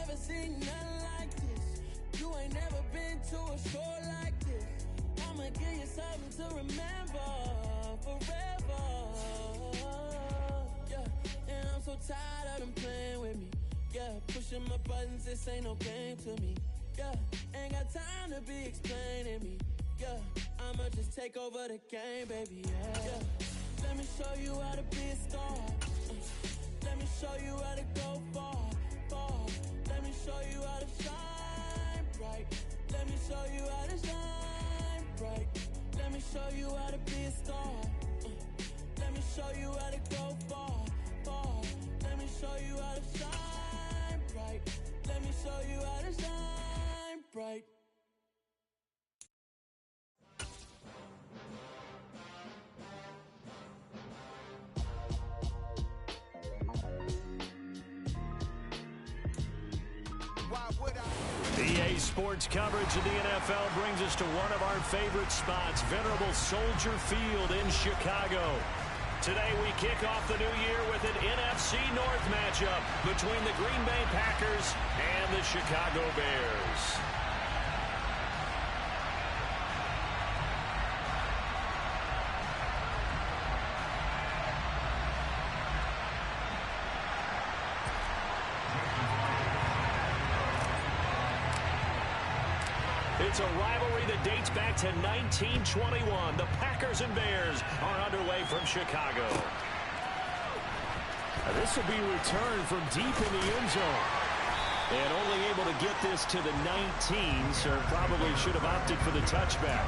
never seen nothing like this. You ain't never been to a shore like this. I'ma give you something to remember forever. Yeah, and I'm so tired of them playing with me. Yeah, pushing my buttons, this ain't no game to me. Yeah, ain't got time to be explaining me. Yeah, I'ma just take over the game, baby. Yeah. Let me show you how to be a star. Let me show you how to go far, far. Let me show you how to shine bright. Let me show you how to shine bright. Let me show you how to be a star. Let me show you how to go far, far. Let me show you how to shine bright. Let me show you how to shine bright. EA Sports coverage of the NFL brings us to one of our favorite spots, venerable Soldier Field in Chicago. Today we kick off the new year with an NFC North matchup between the Green Bay Packers and the Chicago Bears. It's a rivalry that dates back to 1921. The Packers and Bears are underway from Chicago. This will be returned from deep in the end zone. And only able to get this to the 19, so probably should have opted for the touchback.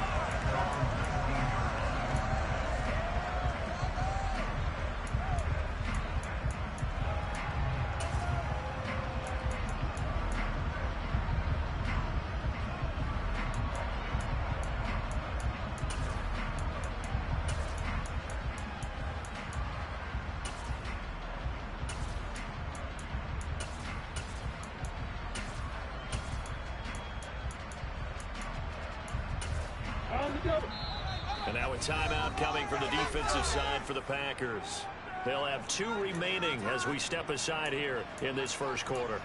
And now a timeout coming from the defensive side for the Packers. They'll have 2 remaining as we step aside here in this first quarter.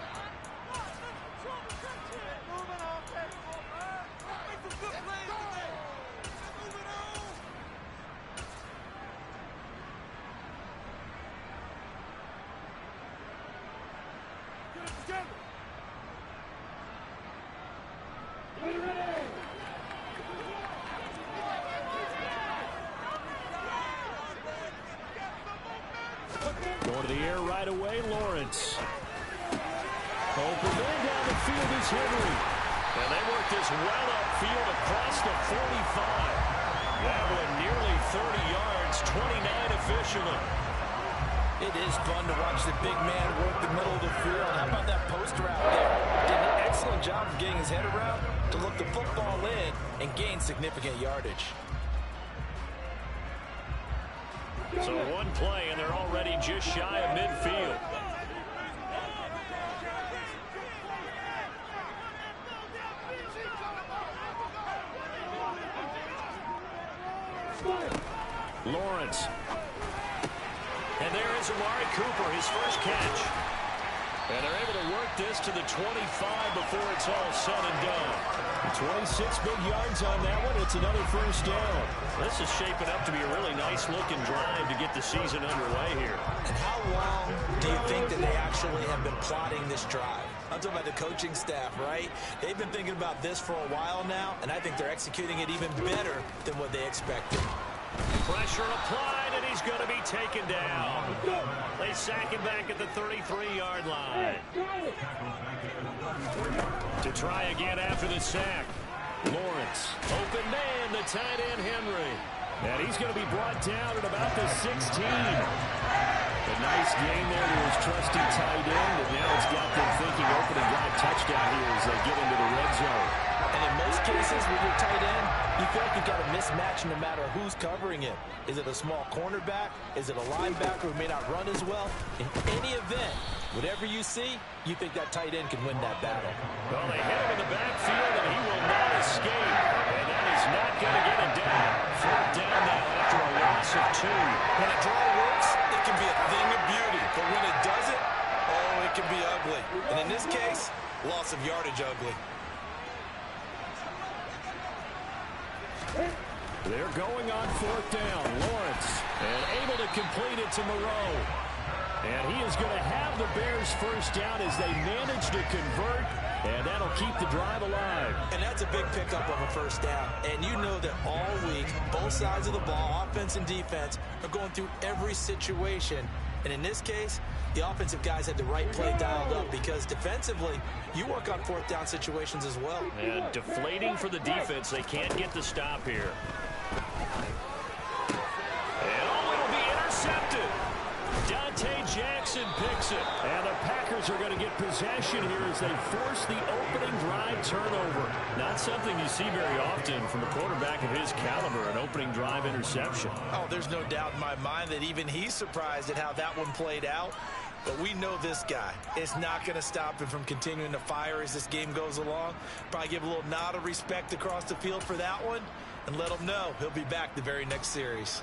Going to the air right away, Lawrence. Open man down the field is Henry. And they work this well upfield across the 45. That one nearly 30 yards, 29 officially. It is fun to watch the big man work the middle of the field. How about that post route there? Did an excellent job of getting his head around to look the football in and gain significant yardage. So one play, and they're already just shy of midfield. Lawrence. And there is Amari Cooper, his first catch. And they're able to work this to the 25 before it's all said and done. 26 big yards on that one. It's another first down. This is shaping up to be a really nice-looking drive to get the season underway here. And how long do you think that they actually have been plotting this drive? I'm talking about the coaching staff, right? They've been thinking about this for a while now, and I think they're executing it even better than what they expected. Pressure applied, and he's going to be taken down. They sack him back at the 33-yard line. To try again after the sack. Lawrence. Open man, the tight end, Henry. And he's going to be brought down at about the 16. A nice gain there to his trusty tight end, and now it's got them thinking opening drive touchdown here as they get into the red zone. And in most cases with your tight end, you feel like you've got a mismatch no matter who's covering him. Is it a small cornerback? Is it a linebacker who may not run as well? In any event, whatever you see, you think that tight end can win that battle. Well, they hit him in the backfield, and he will not escape. And that is not going to get him down. 4th down now after a loss of 2. When a draw works, it can be a thing of beauty. But when it doesn't, oh, it can be ugly. And in this case, loss of yardage ugly. They're going on 4th down. Lawrence, and able to complete it to Moreau. And he is going to have the Bears first down as they manage to convert, and that'll keep the drive alive. And that's a big pickup of a first down. And you know that all week, both sides of the ball, offense and defense, are going through every situation. And in this case, the offensive guys had the right play dialed up because defensively, you work on 4th down situations as well. And deflating for the defense. They can't get the stop here. And it'll be intercepted. Dante Jackson picks it. And the Packers are going to get possession here as they force the opening drive turnover. Not something you see very often from a quarterback of his caliber, an opening drive interception. Oh, there's no doubt in my mind that even he's surprised at how that one played out. But we know this guy is not going to stop him from continuing to fire as this game goes along. Probably give a little nod of respect across the field for that one and let him know he'll be back the very next series.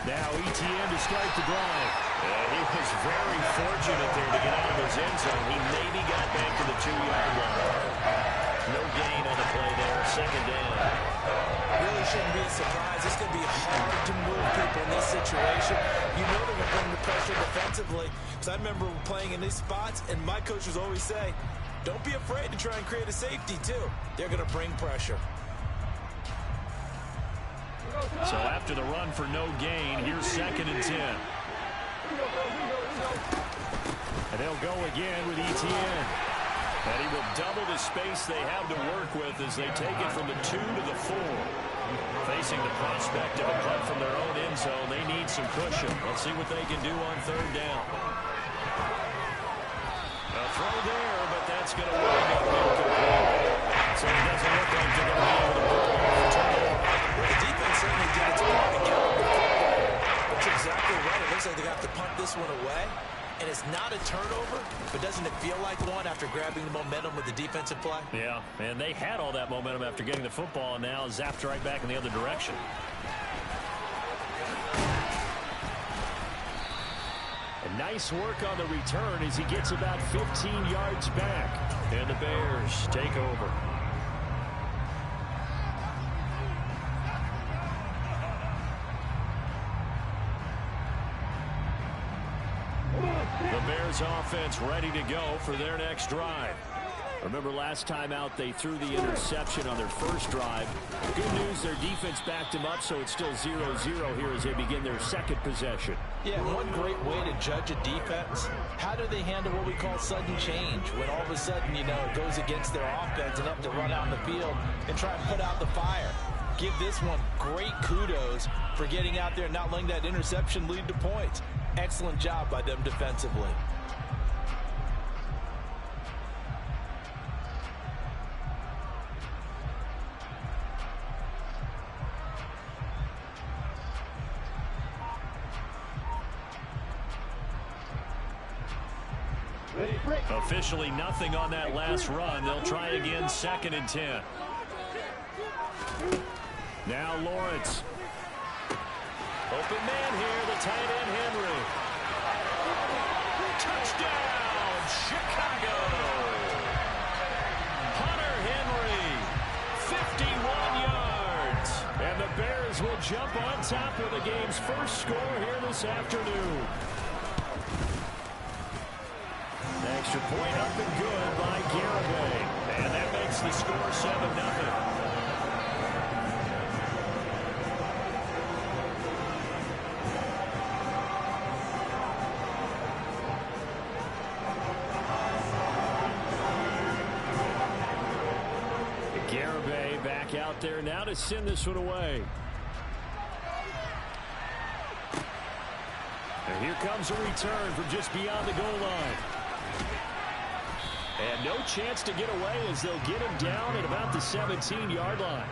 Now ETN to start the drive. And he was very fortunate there to get out of his end zone. He maybe got back to the 2-yard line. No gain on the play there. 2nd down. Really shouldn't be a surprise. It's going to be hard to move people in this situation. You know they're going to bring the pressure defensively. Because I remember playing in these spots, and my coaches always say, don't be afraid to try and create a safety, too. They're going to bring pressure. So after the run for no gain, here's 2nd and 10. And they'll go again with ETN. And he will double the space they have to work with as they take it from the 2 to the 4. Facing the prospect of a punt from their own end zone, they need some cushion. Let's see what they can do on 3rd down. A throw there, but that's going to wind up incomplete. So it doesn't look like they're going to be able to pull off the turnover. Well, the defense certainly did its part to get the football. That's exactly right. It looks like they're going to have to punt this one away. And it's not a turnover, but doesn't it feel like one after grabbing the momentum with the defensive play? Yeah, and they had all that momentum after getting the football, and now zapped right back in the other direction. And nice work on the return as he gets about 15 yards back. And the Bears take over. The Bears offense ready to go for their next drive. Remember last time out they threw the interception on their first drive. Good news, their defense backed them up, so it's still 0-0 here as they begin their 2nd possession. Yeah, one great way to judge a defense, how do they handle what we call sudden change? When all of a sudden, you know, it goes against their offense and have to run out in the field and try and put out the fire. Give this one great kudos for getting out there and not letting that interception lead to points. Excellent job by them defensively. Officially nothing on that last run. They'll try again 2nd and 10. Now Lawrence. Open man here, the tight end Henry. Touchdown, Chicago. Hunter Henry, 51 yards. And the Bears will jump on top of the game's first score here this afternoon. Extra point up and good by Garibay. And that makes the score 7-0. Garibay back out there now to send this one away. And here comes a return from just beyond the goal line. And no chance to get away as they'll get him down at about the 17-yard line.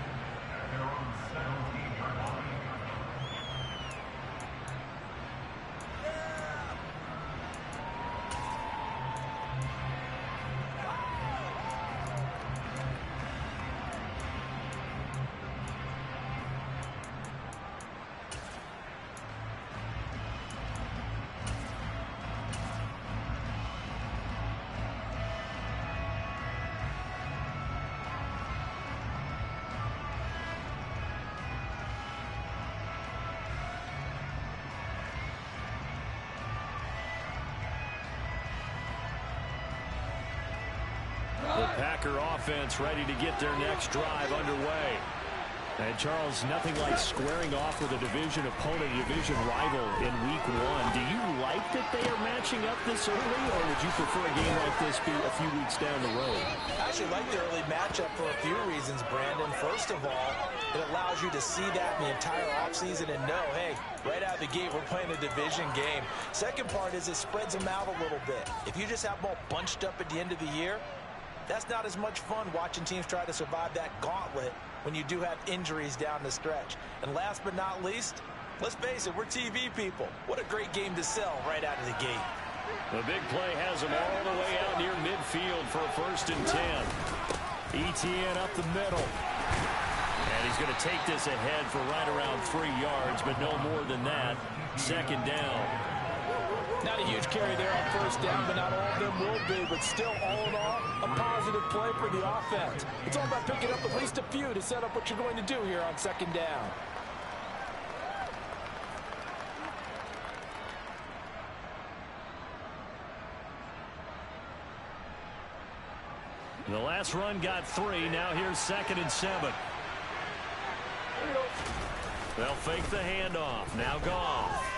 The Packer offense ready to get their next drive underway. And Charles, nothing like squaring off with a division opponent, a division rival in week 1. Do you like that they are matching up this early, or would you prefer a game like this be a few weeks down the road? I actually like the early matchup for a few reasons, Brandon. First of all, it allows you to see that in the entire offseason and know, hey, right out of the gate, we're playing a division game. Second part is it spreads them out a little bit. If you just have them all bunched up at the end of the year, that's not as much fun watching teams try to survive that gauntlet when you do have injuries down the stretch. And last but not least, let's face it, we're TV people. What a great game to sell right out of the gate. The big play has him all the way out near midfield for a 1st and 10. Etienne up the middle. And he's going to take this ahead for right around 3 yards, but no more than that. 2nd down. Not a huge carry there on 1st down, but not all of them will be. But still, all in all, a positive play for the offense. It's all about picking up at least a few to set up what you're going to do here on 2nd down. The last run got 3. Now here's 2nd and 7. They'll fake the handoff. Now Goff.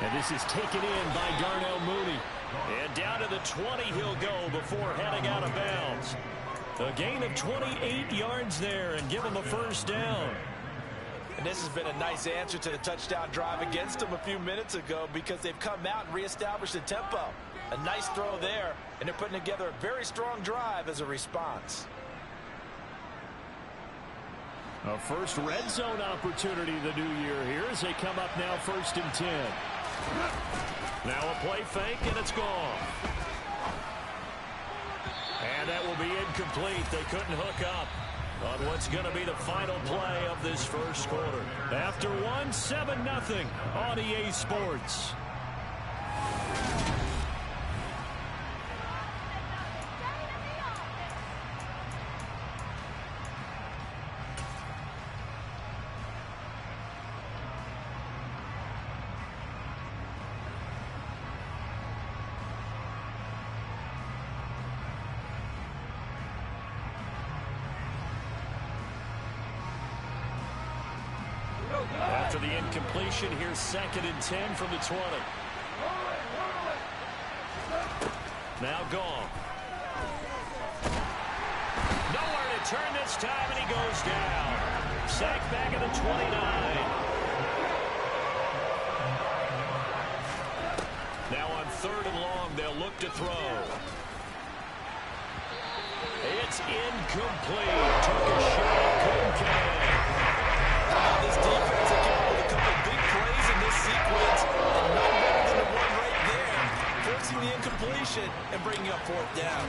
And this is taken in by Darnell Mooney. And down to the 20 he'll go before heading out of bounds. A gain of 28 yards there and give him a 1st down. And this has been a nice answer to the touchdown drive against them a few minutes ago because they've come out and reestablished the tempo. A nice throw there, and they're putting together a very strong drive as a response. A first red zone opportunity the new year here as they come up now 1st and 10. Now a play fake, and it's gone. And that will be incomplete. They couldn't hook up on what's going to be the final play of this 1st quarter. After 1, 7-0 on EA Sports. After the incompletion, here's 2nd and 10 from the 20. Now Goff. Nowhere to turn this time, and he goes down. Sacked back at the 29. Now on 3rd and long, they'll look to throw. It's incomplete. Took a shot, couldn't connect. This defense has come up with a couple of big plays in this sequence, and none better than the one right there, forcing the incompletion and bringing up 4th down.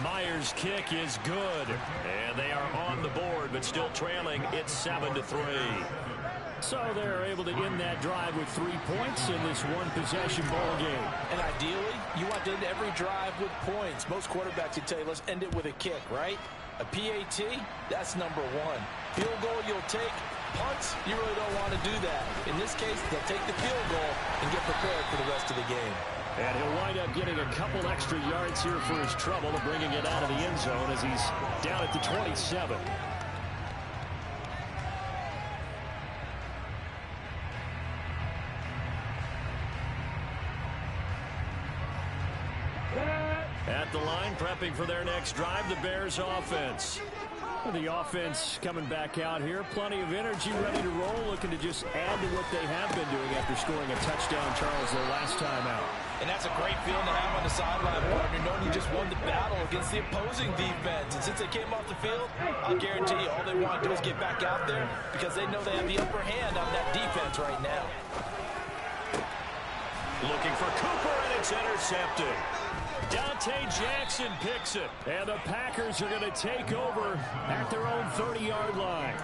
Myers' kick is good, and they are on the board, but still trailing. It's 7-3. So they're able to end that drive with 3 points in this one-possession ball game. And ideally, you want to end every drive with points. Most quarterbacks would tell you, let's end it with a kick, right? A PAT, that's number 1. Field goal you'll take. Punts, you really don't want to do that. In this case, they'll take the field goal and get prepared for the rest of the game. And he'll wind up getting a couple extra yards here for his trouble and bringing it out of the end zone as he's down at the 27. At the line, prepping for their next drive, the Bears offense. The offense coming back out here. Plenty of energy, ready to roll, looking to just add to what they have been doing after scoring a touchdown, Charles, their last time out. And that's a great feeling to have on the sideline, partner, knowing you just won the battle against the opposing defense. And since they came off the field, I'll guarantee you all they want to do is get back out there because they know they have the upper hand on that defense right now. Looking for Cooper, and it's intercepted. Dante Jackson picks it. And the Packers are going to take over at their own 30-yard line.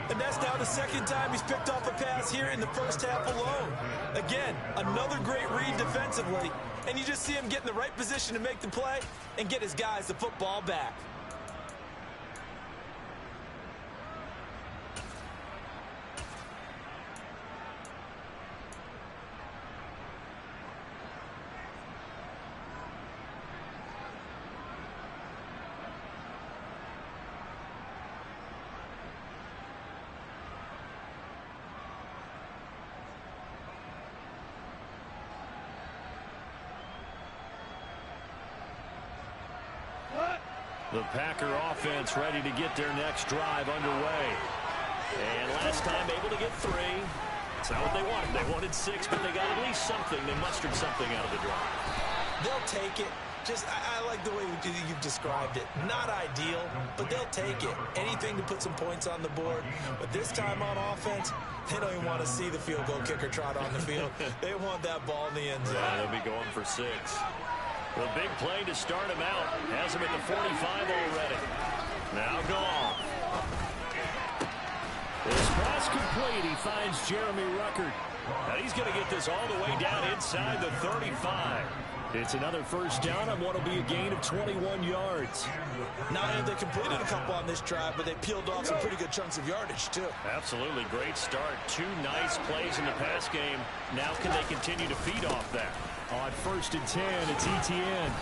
And that's now the second time he's picked off a pass here in the first half alone. Again, another great read defensively. And you just see him get in the right position to make the play and get his guys the football back. The Packer offense ready to get their next drive underway. And last time able to get 3. It's not what they wanted. They wanted 6, but they got at least something. They mustered something out of the drive. They'll take it. I like the way you've described it. Not ideal, but they'll take it. Anything to put some points on the board. But this time on offense, they don't even want to see the field goal kicker trot on the field. They want that ball in the end zone. Yeah, they'll be going for 6. The big play to start him out. Has him at the 45 already. Now Goff. This pass complete. He finds Jeremy Ruckert. And he's going to get this all the way down inside the 35. It's another first down on what will be a gain of 21 yards. Not only have they completed a couple on this drive, but they peeled off some pretty good chunks of yardage, too. Absolutely. Great start. 2 nice plays in the pass game. Now can they continue to feed off that? On 1st and 10, it's Etienne.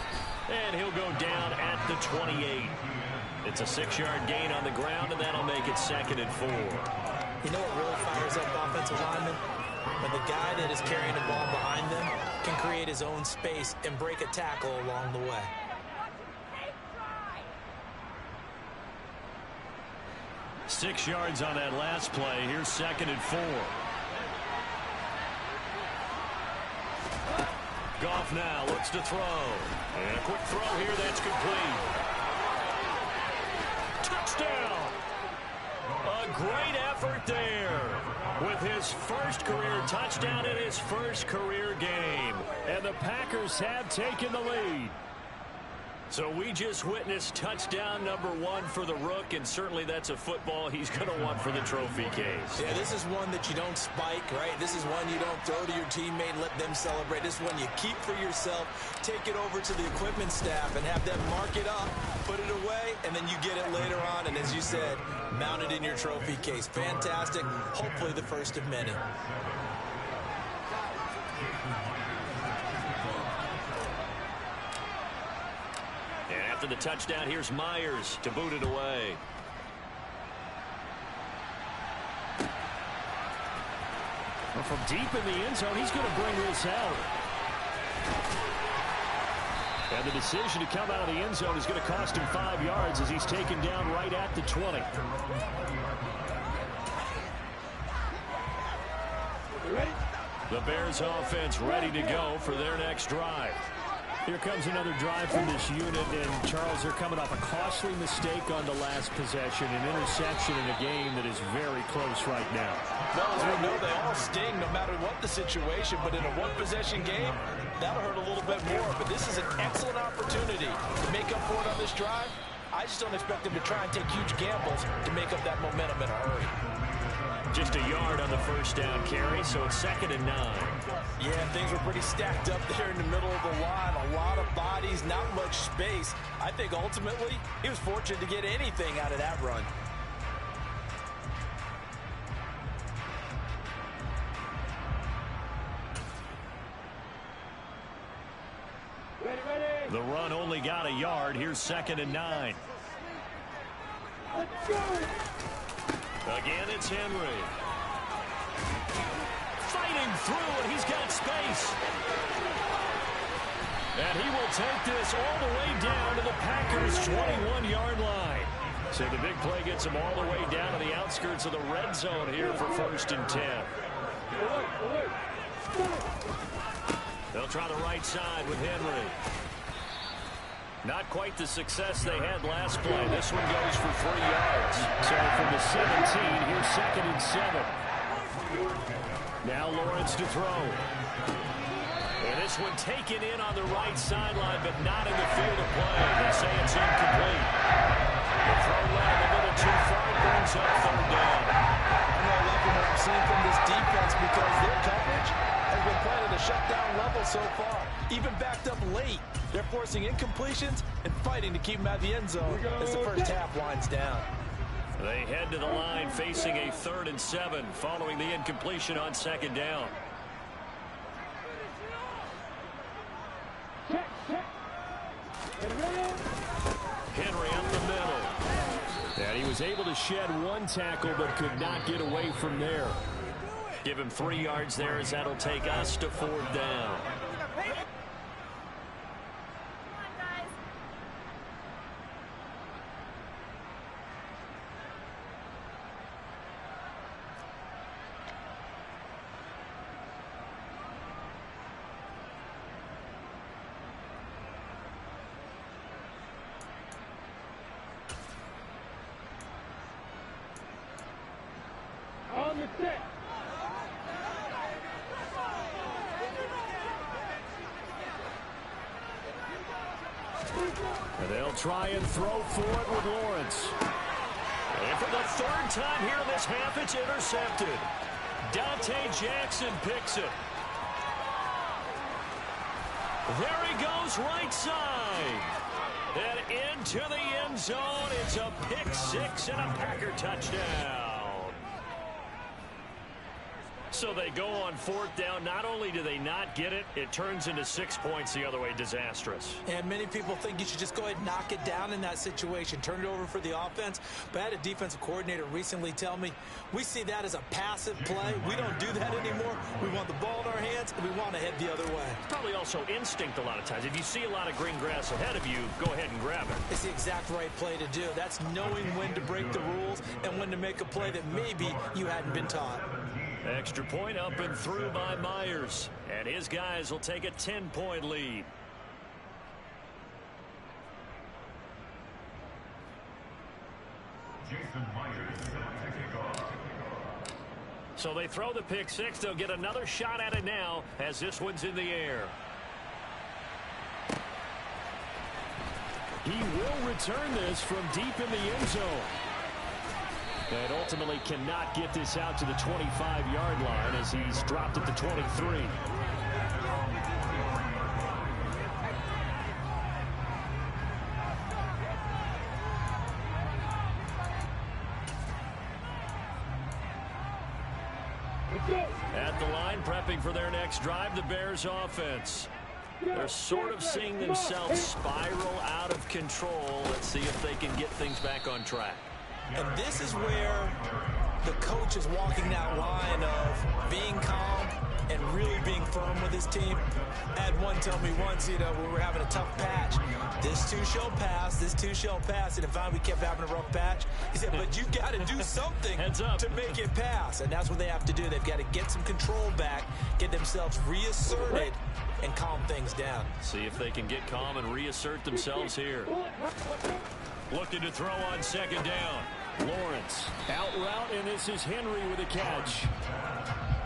And he'll go down at the 28. It's a 6-yard gain on the ground, and that'll make it 2nd and 4. You know what really fires up offensive linemen? When the guy that is carrying the ball behind them can create his own space and break a tackle along the way. Six yards on that last play. Here's 2nd and 4. Goff now looks to throw. And a quick throw here that's complete. Touchdown! A great effort there with his first career touchdown in his first career game. And the Packers have taken the lead. So we just witnessed touchdown number 1 for the Rook, and certainly that's a football he's going to want for the trophy case. Yeah, this is one that you don't spike, right? This is one you don't throw to your teammate and let them celebrate. This is one you keep for yourself, take it over to the equipment staff and have them mark it up, put it away, and then you get it later on, and as you said, mount it in your trophy case. Fantastic. Hopefully the first of many. After the touchdown, here's Myers to boot it away. Well, from deep in the end zone, he's going to bring this out. And the decision to come out of the end zone is going to cost him 5 yards as he's taken down right at the 20. The Bears offense ready to go for their next drive. Here comes another drive from this unit, and Charles, they're coming off a costly mistake on the last possession, an interception in a game that is very close right now. Well, as we know, they all sting no matter what the situation, but in a one-possession game, that'll hurt a little bit more. But this is an excellent opportunity to make up for it on this drive. I just don't expect them to try and take huge gambles to make up that momentum in a hurry. Just a yard on the first down carry, so it's 2nd and 9. Yeah, things were pretty stacked up there in the middle of the line. A lot of bodies, not much space. I think ultimately he was fortunate to get anything out of that run. The run only got a yard. Here's 2nd and 9. Let's go! Again, it's Henry. Fighting through, and he's got space. And he will take this all the way down to the Packers' 21-yard line. So the big play gets him all the way down to the outskirts of the red zone here for 1st and 10. They'll try the right side with Henry. Not quite the success they had last play. This one goes for 3 yards. So from the 17, here's 2nd and 7. Now Lawrence to throw. And this one taken in on the right sideline, but not in the field of play. They say it's incomplete. The throw led a little too far, brings up 3rd down. I'm not liking what I'm seeing from this defense because their coverage has been playing at a shutdown level so far. Even backed up late, they're forcing incompletions and fighting to keep them out of the end zone as the first half winds down. They head to the line facing a 3rd and 7 following the incompletion on 2nd down. Henry up the middle. And he was able to shed 1 tackle but could not get away from there. Give him 3 yards there as that'll take us to 4th down. And they'll try and throw for it with Lawrence. And for the 3rd time here in this half, it's intercepted. Dante Jackson picks it. There he goes, right side. And into the end zone. It's a pick 6 and a Packer touchdown. So they go on 4th down. Not only do they not get it, it turns into 6 points the other way. Disastrous. And many people think you should just go ahead and knock it down in that situation. Turn it over for the offense. But I had a defensive coordinator recently tell me, we see that as a passive play. We don't do that anymore. We want the ball in our hands, and we want to head the other way. Probably also instinct a lot of times. If you see a lot of green grass ahead of you, go ahead and grab it. It's the exact right play to do. That's knowing when to break the rules and when to make a play that maybe you hadn't been taught. Extra point up and through by Myers. And his guys will take a 10-point lead. So they throw the pick 6. They'll get another shot at it now as this one's in the air. He will return this from deep in the end zone. And ultimately cannot get this out to the 25-yard line as he's dropped at the 23. At the line, prepping for their next drive, the Bears offense. They're sort of seeing themselves spiral out of control. Let's see if they can get things back on track. And this is where the coach is walking that line of being calm and really being firm with his team. I had one tell me once, you know, when we were having a tough patch, this too shall pass, this too shall pass. And if we kept having a rough patch, he said, but you got to do something to make it pass. And that's what they have to do. They've got to get some control back, get themselves reasserted, and calm things down. See if they can get calm and reassert themselves here. Looking to throw on 2nd down. Lawrence out route, and this is Henry with a catch.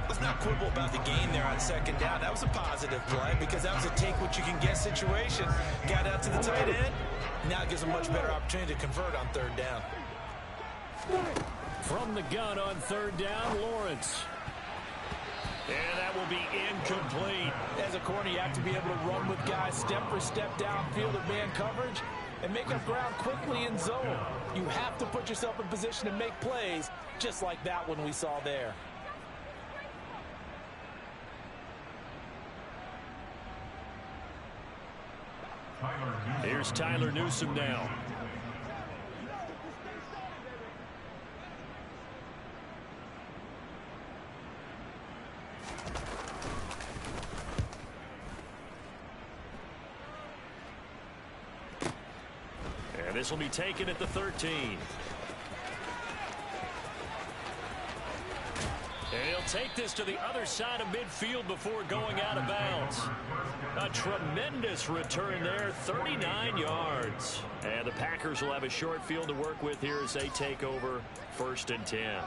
Let's not quibble about the gain there on 2nd down. That was a positive play because that was a take-what-you-can-get situation. Got out to the tight end. Now it gives a much better opportunity to convert on 3rd down. From the gun on 3rd down, Lawrence. And that will be incomplete. As a corner, you have to be able to run with guys step for step downfield of man coverage and make up ground quickly in zone. You have to put yourself in position to make plays just like that one we saw there. Here's Tyler Newsome now. And this will be taken at the 13. And he'll take this to the other side of midfield before going out of bounds. A tremendous return there, 39 yards. And the Packers will have a short field to work with here as they take over 1st and 10.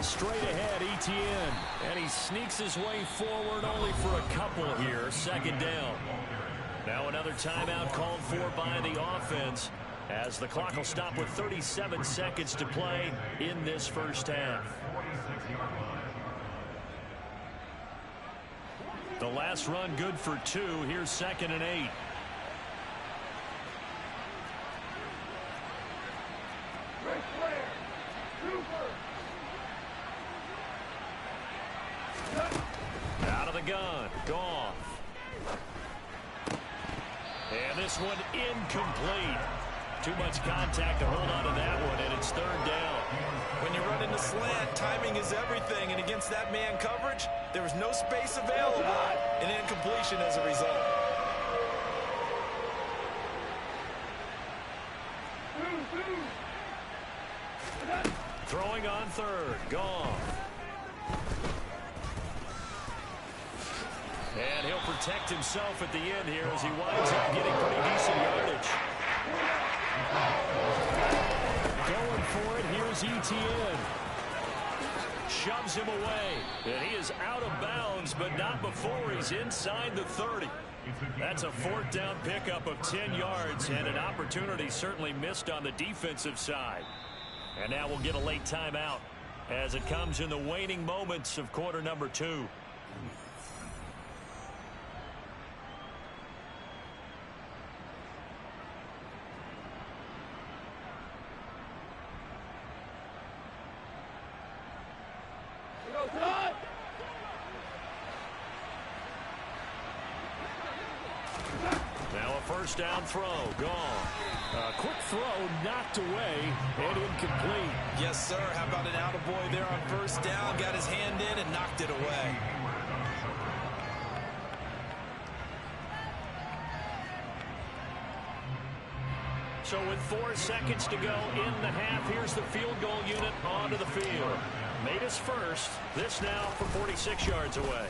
Straight ahead, Etienne. And he sneaks his way forward only for a couple here. 2nd down. Now another timeout called for by the offense as the clock will stop with 37 seconds to play in this first half. The last run good for 2. Here's 2nd and 8. Out of the gun. Goff. And this one incomplete. Too much contact to hold on to that one, and it's 3rd down. When you run into slant, timing is everything, and against that man coverage, there was no space available, and incompletion as a result. Throwing on 3rd. Goff. And he'll protect himself at the end here as he winds up getting pretty decent yardage. Going for it, here's Etienne. Shoves him away. And he is out of bounds, but not before he's inside the 30. That's a 4th down pickup of 10 yards and an opportunity certainly missed on the defensive side. And now we'll get a late timeout as it comes in the waning moments of quarter number 2. Now a 1st down throw. Gone. A quick throw knocked away and incomplete. Yes, sir. How about an attaboy there on 1st down? Got his hand in and knocked it away. So with 4 seconds to go in the half, here's the field goal unit onto the field. Made his first. This now from 46 yards away.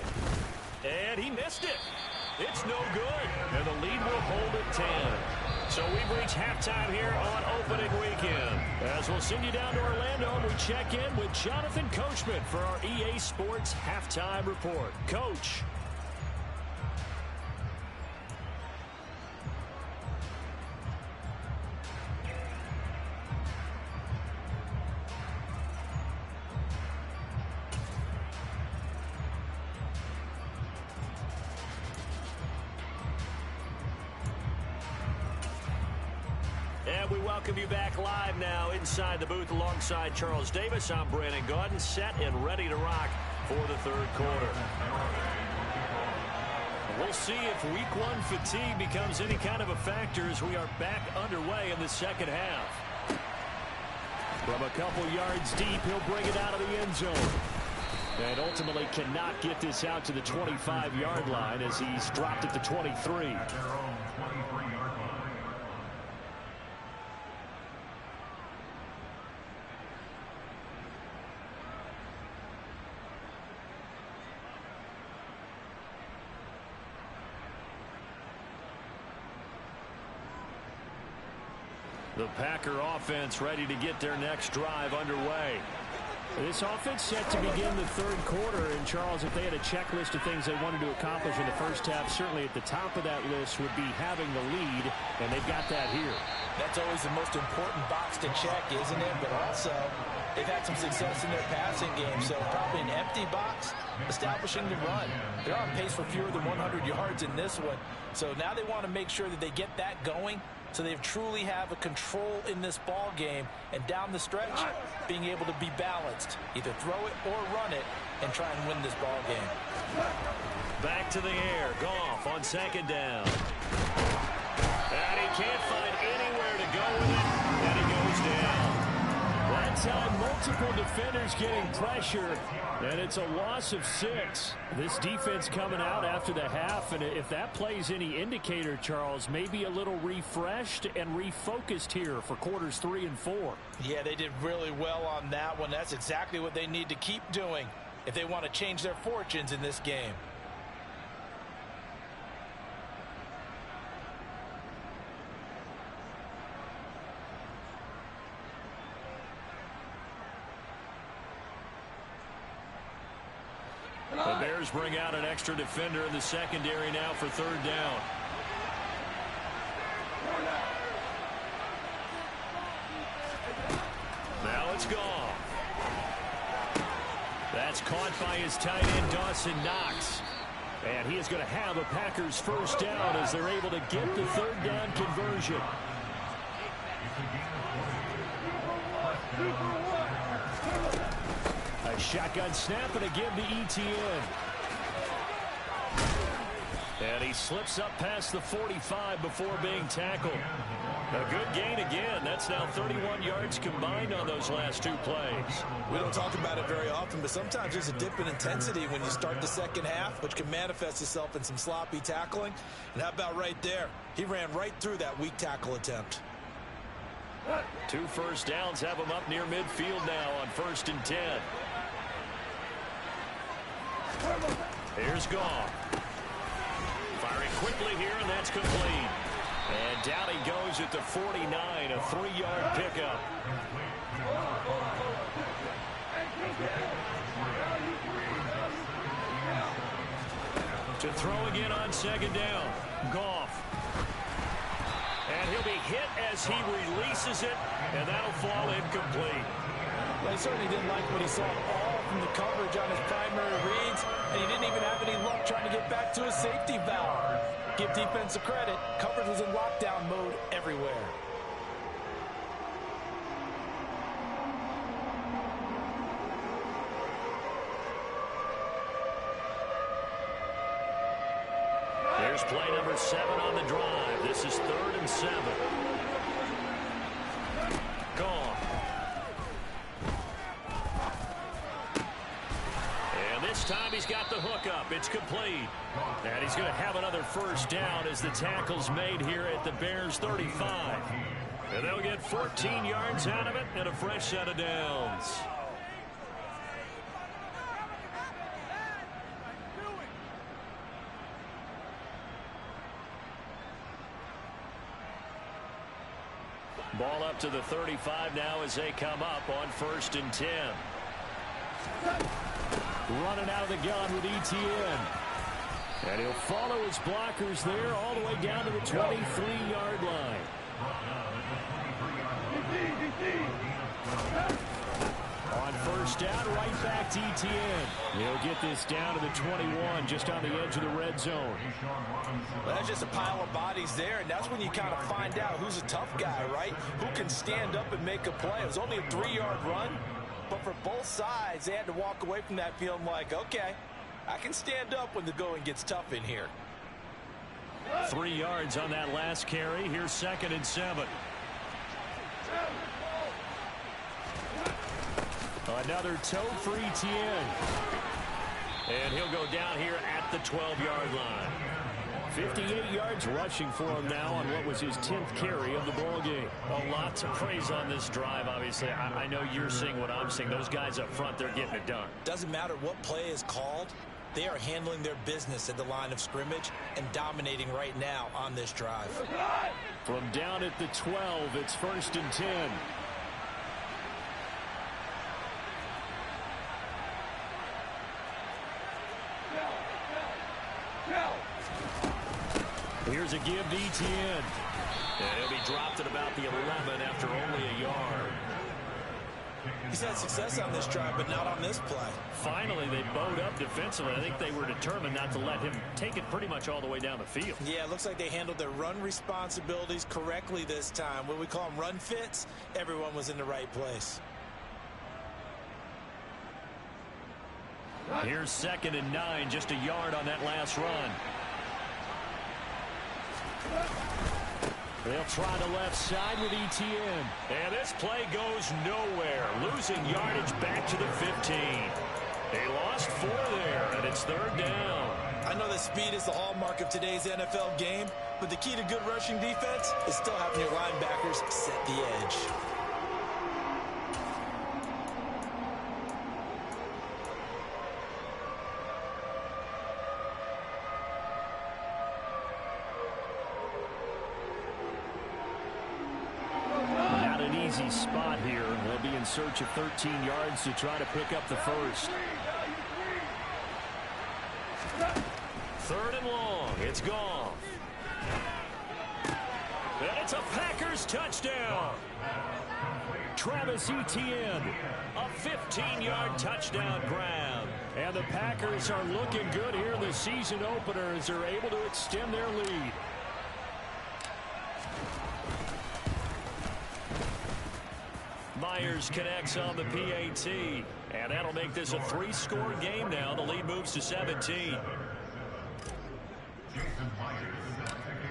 And he missed it. It's no good. And the lead will hold at 10. So we've reached halftime here on opening weekend. As we'll send you down to Orlando, and we check in with Jonathan Coachman for our EA Sports Halftime Report. Coach. And we welcome you back live now inside the booth alongside Charles Davis. I'm Brandon Gaudin, set and ready to rock for the 3rd quarter. We'll see if week 1 fatigue becomes any kind of a factor as we are back underway in the 2nd half. From a couple yards deep, he'll bring it out of the end zone. And ultimately cannot get this out to the 25-yard line as he's dropped at the 23. The Packer offense ready to get their next drive underway. This offense set to begin the 3rd quarter. And, Charles, if they had a checklist of things they wanted to accomplish in the first half, certainly at the top of that list would be having the lead, and they've got that here. That's always the most important box to check, isn't it? But also, they've had some success in their passing game, so probably an empty box, establishing the run. They're on pace for fewer than 100 yards in this one, so now they want to make sure that they get that going so they truly have a control in this ball game, and down the stretch, being able to be balanced, either throw it or run it, and try and win this ball game. Back to the air, Goff on second down. And he can't find anywhere to go with it, and he goes down. That time, multiple defenders getting pressure, and it's a loss of 6. This defense coming out after the half, and if that plays any indicator, Charles, maybe a little refreshed and refocused here for quarters 3 and 4. Yeah, they did really well on that one. That's exactly what they need to keep doing if they want to change their fortunes in this game. The Bears bring out an extra defender in the secondary now for third down. Now it's gone. That's caught by his tight end, Dawson Knox. And he is going to have a Packers first down as they're able to get the third down conversion. A shotgun snap and a give to Etienne. And he slips up past the 45 before being tackled. A good gain again. That's now 31 yards combined on those last 2 plays. We don't talk about it very often, but sometimes there's a dip in intensity when you start the second half, which can manifest itself in some sloppy tackling. And how about right there? He ran right through that weak tackle attempt. 2 first downs have him up near midfield now on 1st and 10. Here's Goff. Firing quickly here, and that's complete. And down he goes at the 49, a 3-yard pickup. To throw again on second down. Goff. And he'll be hit as he releases it, and that'll fall incomplete. Well, he certainly didn't like what he saw all from the coverage on his primary reads, and he didn't even have any luck trying to get back to his safety valve. Give defense a credit. Coverage was in lockdown mode everywhere. Here's play number 7 on the drive. This is 3rd and 7. Gone. And this time he's got the hookup. It's complete. And he's going to have another first down as the tackle's made here at the Bears 35. And they'll get 14 yards out of it and a fresh set of downs. Ball up to the 35 now as they come up on 1st and 10. Running out of the gun with Etienne. And he'll follow his blockers there all the way down to the 23-yard line. On 1st down, right back to Etienne. He'll get this down to the 21, just on the edge of the red zone. Well, that's just a pile of bodies there, and that's when you kind of find out who's a tough guy, right? Who can stand up and make a play. It was only a 3-yard run, but for both sides, they had to walk away from that feeling like, okay, I can stand up when the going gets tough in here. 3 yards on that last carry. Here's 2nd and 7. Another toe for Etienne. And he'll go down here at the 12-yard line. 58 yards rushing for him now on what was his 10th carry of the ball game. A lot to praise on this drive, obviously. I know you're seeing what I'm seeing. Those guys up front, they're getting it done. Doesn't matter what play is called. They are handling their business at the line of scrimmage and dominating right now on this drive. From down at the 12, it's 1st and 10. Here's a give to Etienne. And he'll be dropped at about the 11 after only a yard. He's had success on this drive, but not on this play. Finally, they bowed up defensively. I think they were determined not to let him take it pretty much all the way down the field. Yeah, it looks like they handled their run responsibilities correctly this time. What we call them run fits, everyone was in the right place. Here's 2nd and 9, just a yard on that last run. They'll try the left side with Etienne. And this play goes nowhere. Losing yardage back to the 15. They lost 4 there, and it's 3rd down. I know that speed is the hallmark of today's NFL game, but the key to good rushing defense is still having your linebackers set the edge. Easy spot here. They'll be in search of 13 yards to try to pick up the first. 3rd and long. It's gone. And it's a Packers touchdown. Travis Etienne, a 15-yard touchdown grab. And the Packers are looking good here in the season opener as they're able to extend their lead. Myers connects on the PAT, and that'll make this a 3-score game now. The lead moves to 17.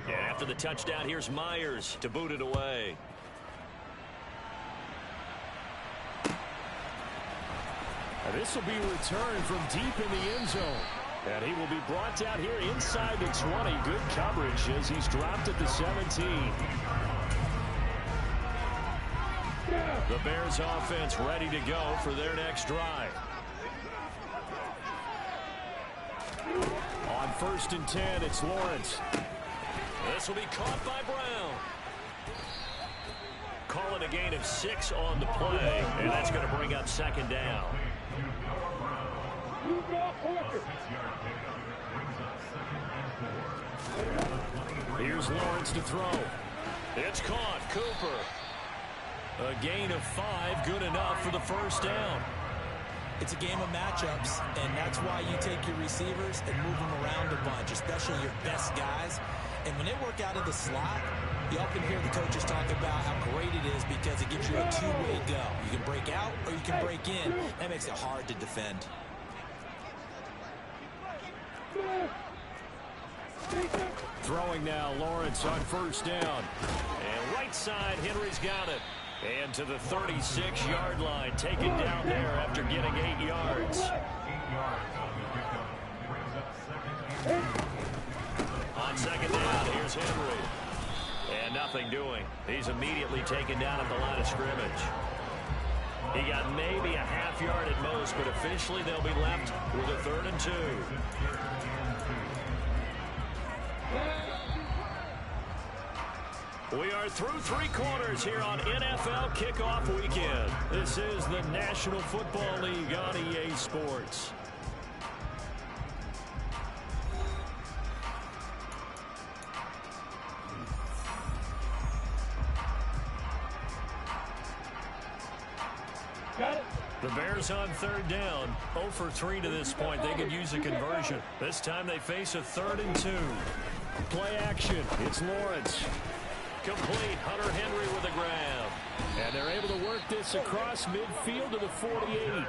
And after the touchdown, here's Myers to boot it away. And this will be returned from deep in the end zone. And he will be brought down here inside the 20. Good coverage as he's dropped at the 17. The Bears offense ready to go for their next drive. On 1st and 10, it's Lawrence. This will be caught by Brown. Calling a gain of 6 on the play, and that's going to bring up 2nd down. Here's Lawrence to throw. It's caught. Cooper. A gain of 5, good enough for the 1st down. It's a game of matchups, and that's why you take your receivers and move them around a bunch, especially your best guys. And when they work out of the slot, you often hear the coaches talk about how great it is because it gives you a two-way go. You can break out or you can break in. That makes it hard to defend. Throwing now, Lawrence on 1st down. And right side, Henry's got it. And to the 36-yard line, taken down there after getting 8 yards. On 2nd down, here's Henry. And nothing doing. He's immediately taken down at the line of scrimmage. He got maybe a half yard at most, but officially they'll be left with a 3rd and 2. We are through 3 quarters here on NFL Kickoff Weekend. This is the National Football League on EA Sports. The Bears on 3rd down, 0 for 3 to this point. They could use a conversion. This time they face a 3rd and 2. Play action. It's Lawrence. Complete. Hunter Henry with a grab. And they're able to work this across midfield to the 48.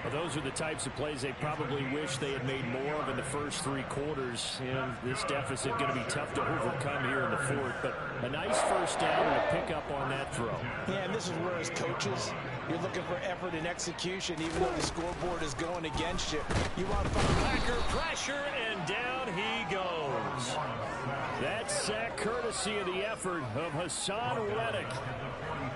Well, those are the types of plays they probably wish they had made more of in the first 3 quarters. And this deficit going to be tough to overcome here in the 4th. But a nice 1st down and a pickup on that throw. Yeah, and this is where as coaches, you're looking for effort and execution, even though the scoreboard is going against you. You want Packer pressure, and down he goes. That sack courtesy of the effort of Hassan Reddick.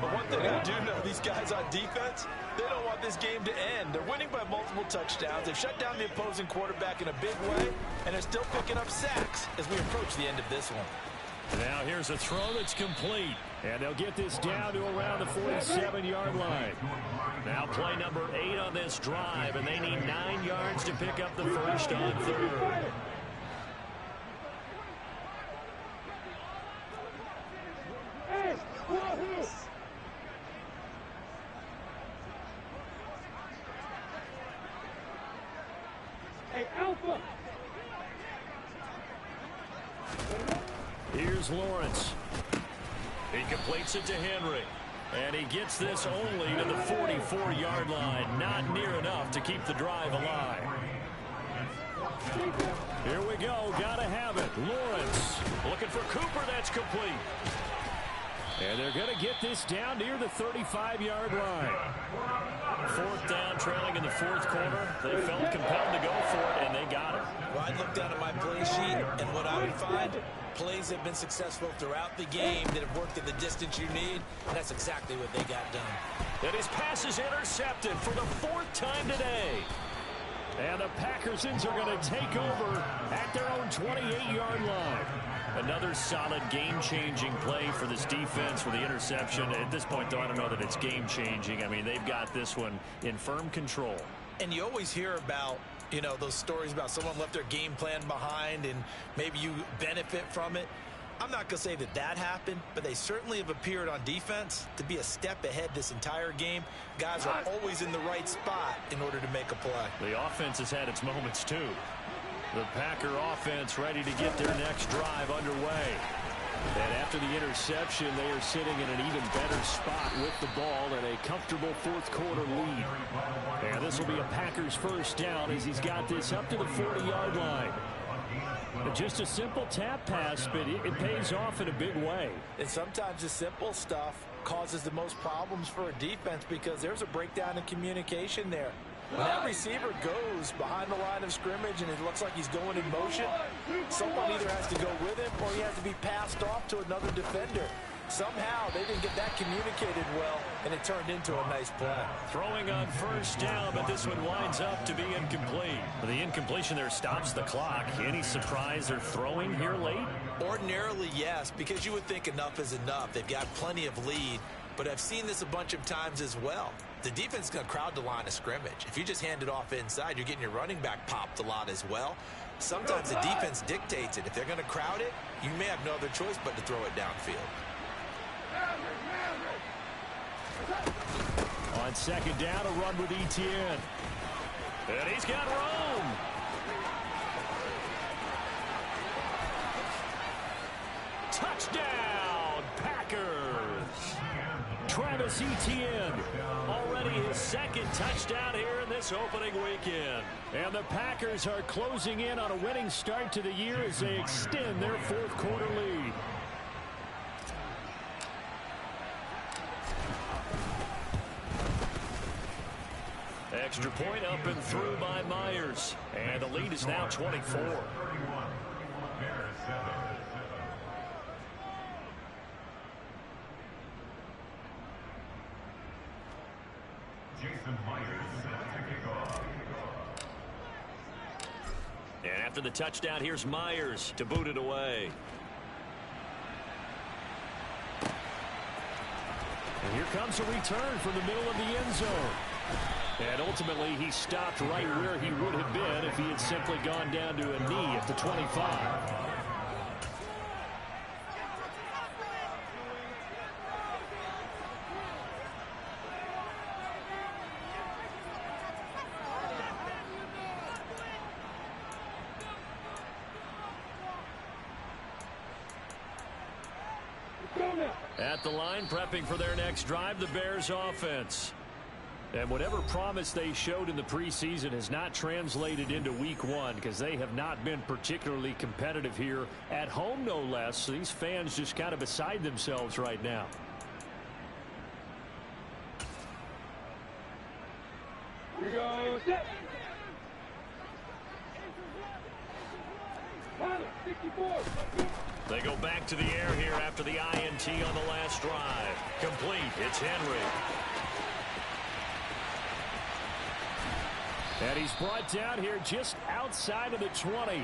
But one thing I do know, these guys on defense, they don't want this game to end. They're winning by multiple touchdowns. They've shut down the opposing quarterback in a big way, and they're still picking up sacks as we approach the end of this one. Now here's a throw that's complete. And they'll get this down to around the 47-yard line. Now play number 8 on this drive, and they need 9 yards to pick up the first on 3rd. Here's Lawrence. He completes it to Henry. And he gets this only to the 44-yard line. Not near enough to keep the drive alive. Here we go. Got to have it. Lawrence looking for Cooper. That's complete. And they're going to get this down near the 35-yard line. Fourth down, trailing in the fourth quarter. They felt compelled to go for it, and they got it. Well, I'd look down at my play sheet, and what I would find, plays have been successful throughout the game that have worked at the distance you need, and that's exactly what they got done. And his pass is intercepted for the fourth time today. And the Packersons are going to take over at their own 28-yard line. Another solid game-changing play for this defense with the interception. At this point, though, I don't know that it's game-changing. I mean, they've got this one in firm control. And you always hear about, you know, those stories about someone left their game plan behind and maybe you benefit from it. I'm not going to say that that happened, but they certainly have appeared on defense to be a step ahead this entire game. Guys are always in the right spot in order to make a play. The offense has had its moments, too. The Packer offense ready to get their next drive underway. And after the interception, they are sitting in an even better spot with the ball and a comfortable fourth quarter lead. And this will be a Packers first down as he's got this up to the 40-yard line. Just a simple tap pass, but it pays off in a big way. And sometimes the simple stuff causes the most problems for a defense because there's a breakdown in communication there. When that receiver goes behind the line of scrimmage and it looks like he's going in motion, someone either has to go with him or he has to be passed off to another defender. Somehow they didn't get that communicated well, and it turned into a nice play. Throwing on first down, but this one winds up to be incomplete. The incompletion there stops the clock. Any surprise they're throwing here late? Ordinarily, yes, because you would think enough is enough. They've got plenty of lead, but I've seen this a bunch of times as well. The defense is going to crowd the line of scrimmage. If you just hand it off inside, you're getting your running back popped a lot as well. Sometimes the defense dictates it. If they're going to crowd it, you may have no other choice but to throw it downfield. On second down, a run with Etienne. And he's got room. Touchdown, Packers. Travis Etienne, already his second touchdown here in this opening weekend. And the Packers are closing in on a winning start to the year as they extend their fourth quarter lead. Extra point up and through by Myers. And the lead is now 24. And after the touchdown, here's Myers to boot it away. And here comes a return from the middle of the end zone. And ultimately, he stopped right where he would have been if he had simply gone down to a knee at the 25. At the line, prepping for their next drive, the Bears offense. And whatever promise they showed in the preseason has not translated into week one because they have not been particularly competitive here at home, no less. So these fans just kind of beside themselves right now. Here goes set. 64. They go back to the air here after the INT on the last drive. Complete. It's Henry. And he's brought down here just outside of the 20.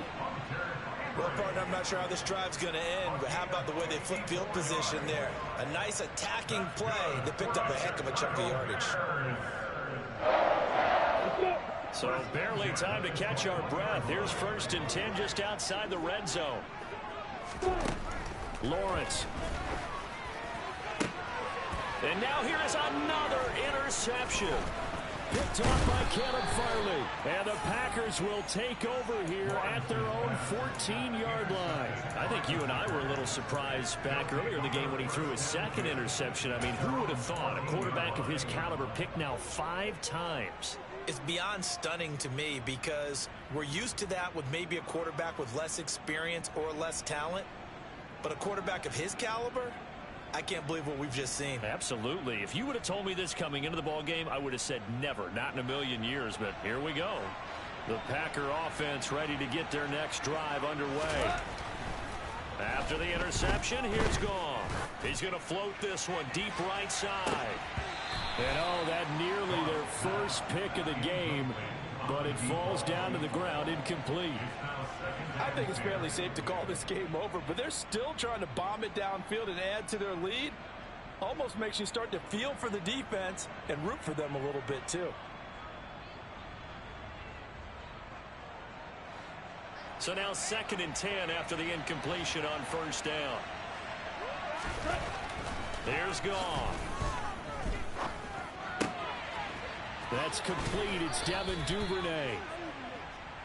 Well, partner, I'm not sure how this drive's going to end, but how about the way they flip field position there? A nice attacking play that picked up a heck of a chunk of yardage. So barely time to catch our breath. Here's 1st and 10 just outside the red zone. Lawrence. And now here is another interception. Picked off by Caleb Farley. And the Packers will take over here at their own 14-yard line. I think you and I were a little surprised back earlier in the game when he threw his second interception. I mean, who would have thought a quarterback of his caliber picked now 5 times? It's beyond stunning to me because we're used to that with maybe a quarterback with less experience or less talent. But a quarterback of his caliber, I can't believe what we've just seen. Absolutely. If you would have told me this coming into the ball game, I would have said never, not in a million years. But here we go. The Packer offense ready to get their next drive underway. After the interception, here's Gone. He's going to float this one deep right side. And oh, that nearly their first pick of the game, but it falls down to the ground incomplete. I think it's fairly safe to call this game over, but they're still trying to bomb it downfield and add to their lead. Almost makes you start to feel for the defense and root for them a little bit too. So now 2nd and 10 after the incompletion on first down. Here's Gone. That's complete. It's Devin Duvernay.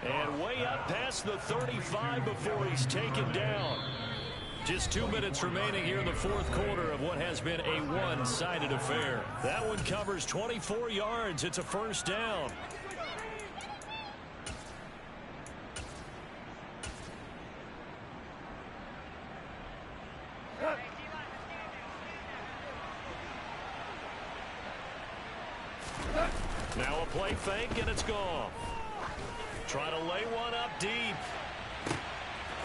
And way up past the 35 before he's taken down. Just 2 minutes remaining here in the 4th quarter of what has been a one-sided affair. That one covers 24 yards. It's a first down. Now a play fake, and it's gone. Try to lay one up deep.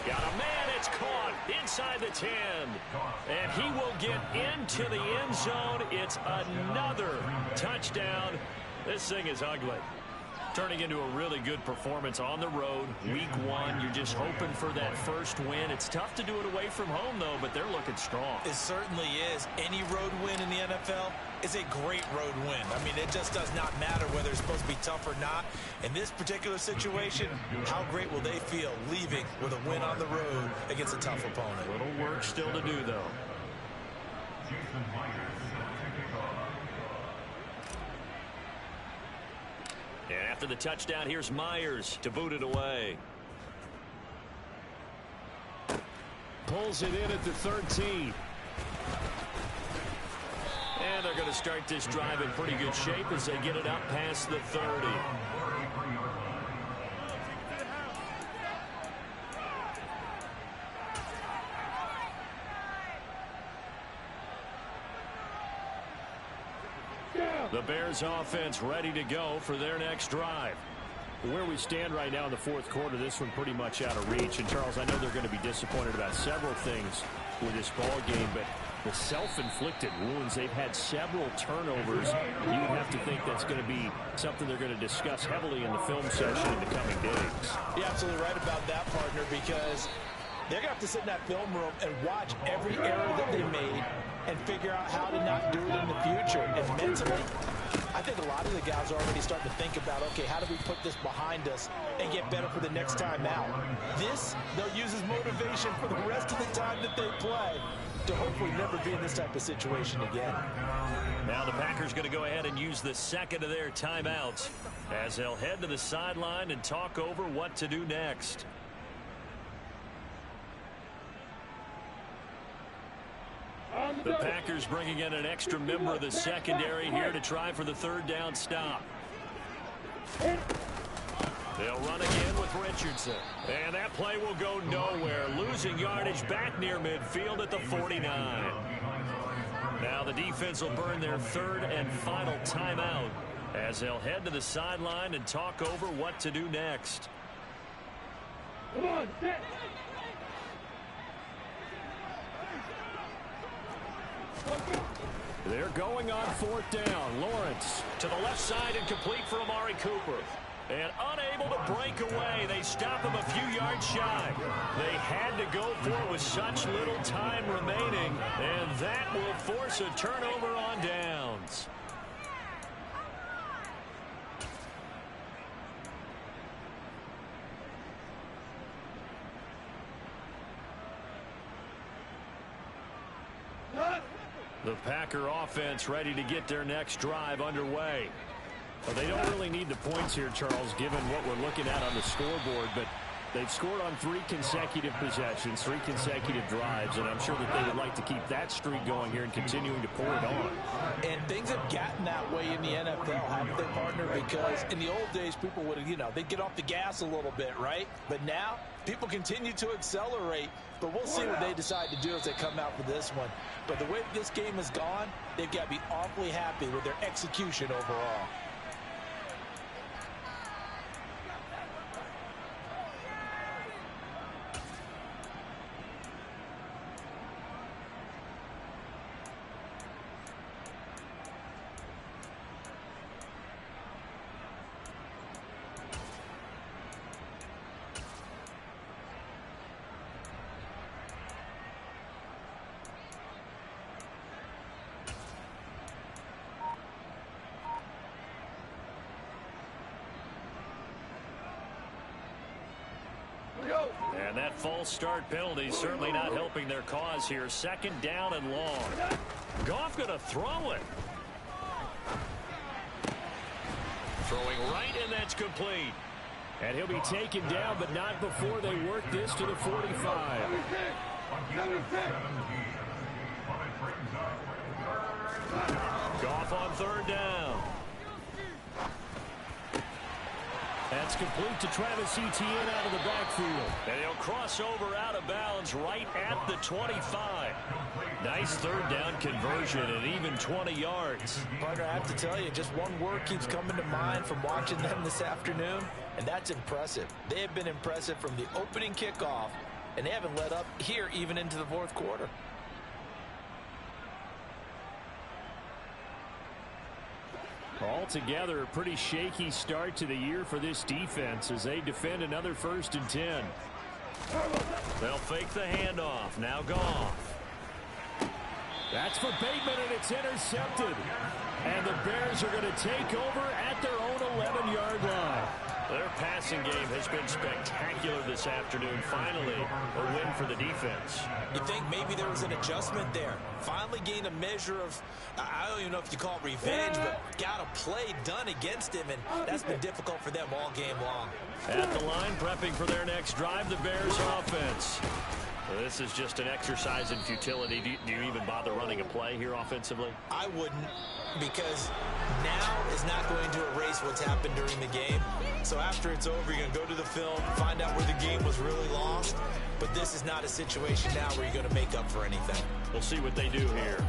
Got a man, it's caught inside the 10. And he will get into the end zone. It's another touchdown. This thing is ugly. Turning into a really good performance on the road. Week 1, you're just hoping for that first win. It's tough to do it away from home, though, but they're looking strong. It certainly is. Any road win in the NFL is a great road win. I mean, it just does not matter whether it's supposed to be tough or not. In this particular situation, how great will they feel leaving with a win on the road against a tough opponent? A little work still to do, though. And after the touchdown, here's Myers to boot it away. Pulls it in at the 13. And they're going to start this drive in pretty good shape as they get it up past the 30. The Bears offense ready to go for their next drive. Where we stand right now in the 4th quarter, this one pretty much out of reach. And, Charles, I know they're going to be disappointed about several things with this ball game, but the self-inflicted wounds, they've had several turnovers. You would have to think that's going to be something they're going to discuss heavily in the film session in the coming days. You're absolutely right about that, partner, because they're going to have to sit in that film room and watch every error that they made and figure out how to not do it in the future. And mentally, I think a lot of the guys are already starting to think about, okay, how do we put this behind us and get better for the next time out? This, they'll use as motivation for the rest of the time that they play to hopefully never be in this type of situation again. Now the Packers going to go ahead and use the second of their timeouts as they'll head to the sideline and talk over what to do next. The Packers bringing in an extra member of the secondary here to try for the 3rd down stop. They'll run again with Richardson. And that play will go nowhere. Losing yardage back near midfield at the 49. Now the defense will burn their 3rd and final timeout as they'll head to the sideline and talk over what to do next. Come on, set. They're going on 4th down. Lawrence to the left side and complete for Amari Cooper. And unable to break away. They stop him a few yards shy. They had to go for it with such little time remaining. And that will force a turnover on downs. The Packer offense ready to get their next drive underway. Well, they don't really need the points here, Charles, given what we're looking at on the scoreboard, but they've scored on 3 consecutive possessions, 3 consecutive drives, and I'm sure that they would like to keep that streak going here and continuing to pour it on. And things have gotten that way in the NFL, haven't they, partner? Because in the old days, people would have, they'd get off the gas a little bit, right? But now, people continue to accelerate, but we'll see what they decide to do as they come out for this one. But the way this game has gone, they've got to be awfully happy with their execution overall. And that false start penalty certainly not helping their cause here. 2nd down and long. Goff going to throw it. Throwing right, and that's complete. And he'll be taken down, but not before they work this to the 45. Goff on 3rd down. That's complete to Travis Etienne out of the backfield. And he'll cross over out of bounds right at the 25. Nice 3rd down conversion and even 20 yards. Partner, I have to tell you, just one word keeps coming to mind from watching them this afternoon, and that's impressive. They have been impressive from the opening kickoff, and they haven't let up here even into the 4th quarter. Altogether, a pretty shaky start to the year for this defense as they defend another 1st and 10. They'll fake the handoff. Now Goff. That's for Bateman, and it's intercepted. And the Bears are going to take over at their own 11-yard line. Their passing game has been spectacular this afternoon. Finally, a win for the defense. You think maybe there was an adjustment there. Finally gained a measure of, I don't even know if you call it revenge, but got a play done against him, and that's been difficult for them all game long. At the line, prepping for their next drive, the Bears offense. This is just an exercise in futility. Do you even bother running a play here offensively? I wouldn't, because now is not going to erase what's happened during the game. So after it's over, you're going to go to the film, find out where the game was really lost. But this is not a situation now where you're going to make up for anything. We'll see what they do here.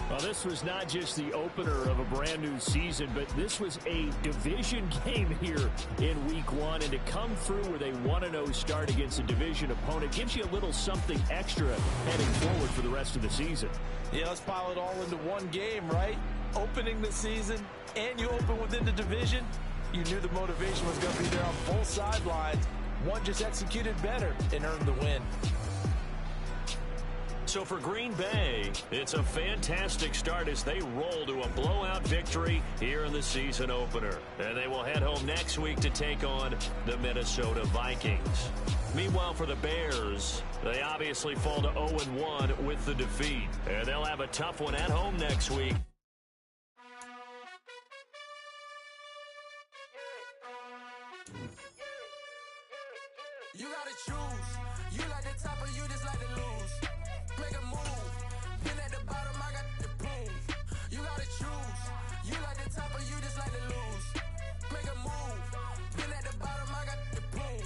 Well, this was not just the opener of a brand new season, but this was a division game here in week 1. And to come through with a 1-0 start against a division opponent gives you a little something extra heading forward for the rest of the season. Yeah, let's pile it all into one game, right? Opening the season, and you open within the division. You knew the motivation was going to be there on both sidelines. One just executed better and earned the win. So for Green Bay, it's a fantastic start as they roll to a blowout victory here in the season opener. And they will head home next week to take on the Minnesota Vikings. Meanwhile, for the Bears, they obviously fall to 0-1 with the defeat. And they'll have a tough one at home next week. You gotta choose. You like the top or you just like to lose. Make a move. Pin at the bottom, I got the boom. You gotta choose. You like the top or you just like to lose. Make a move. Pin at the bottom, I got the boom.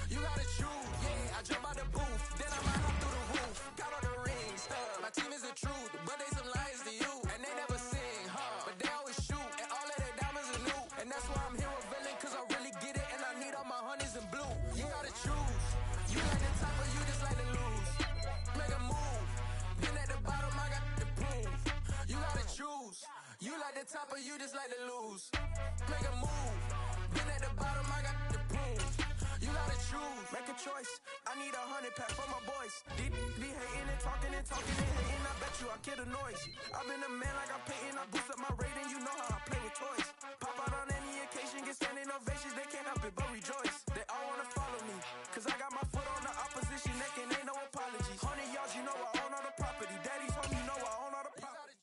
You gotta choose. Yeah, I jump out the booth. Then I might hop through the roof. Got all the rings. My team is the truth, but they some lies to you. And they never sing, but they always shoot. And all of their diamonds are new. And that's why I'm here with villain, cause I really get it. And I need all my honeys in blue. You gotta choose. You like the top or you just like to lose. Make a move. Then at the bottom I got the boom. You gotta choose. You like the top or you just like to lose. Make a move. Then at the bottom I got the boom. You gotta choose. Make a choice. I need 100 pack for my boys. Be hating and talking and hating. I bet you I kill the noise. I've been a man like I'm Peyton. I boost up my rating. You know how I play with toys. Pop out on any occasion. Get standing ovations. They can't help it but rejoice. They all wanna follow me. Cause I got my foot on the opposition neck and ain't no apologies. 100 yards, you know I own all the property. Daddy's home, you know I own all the property.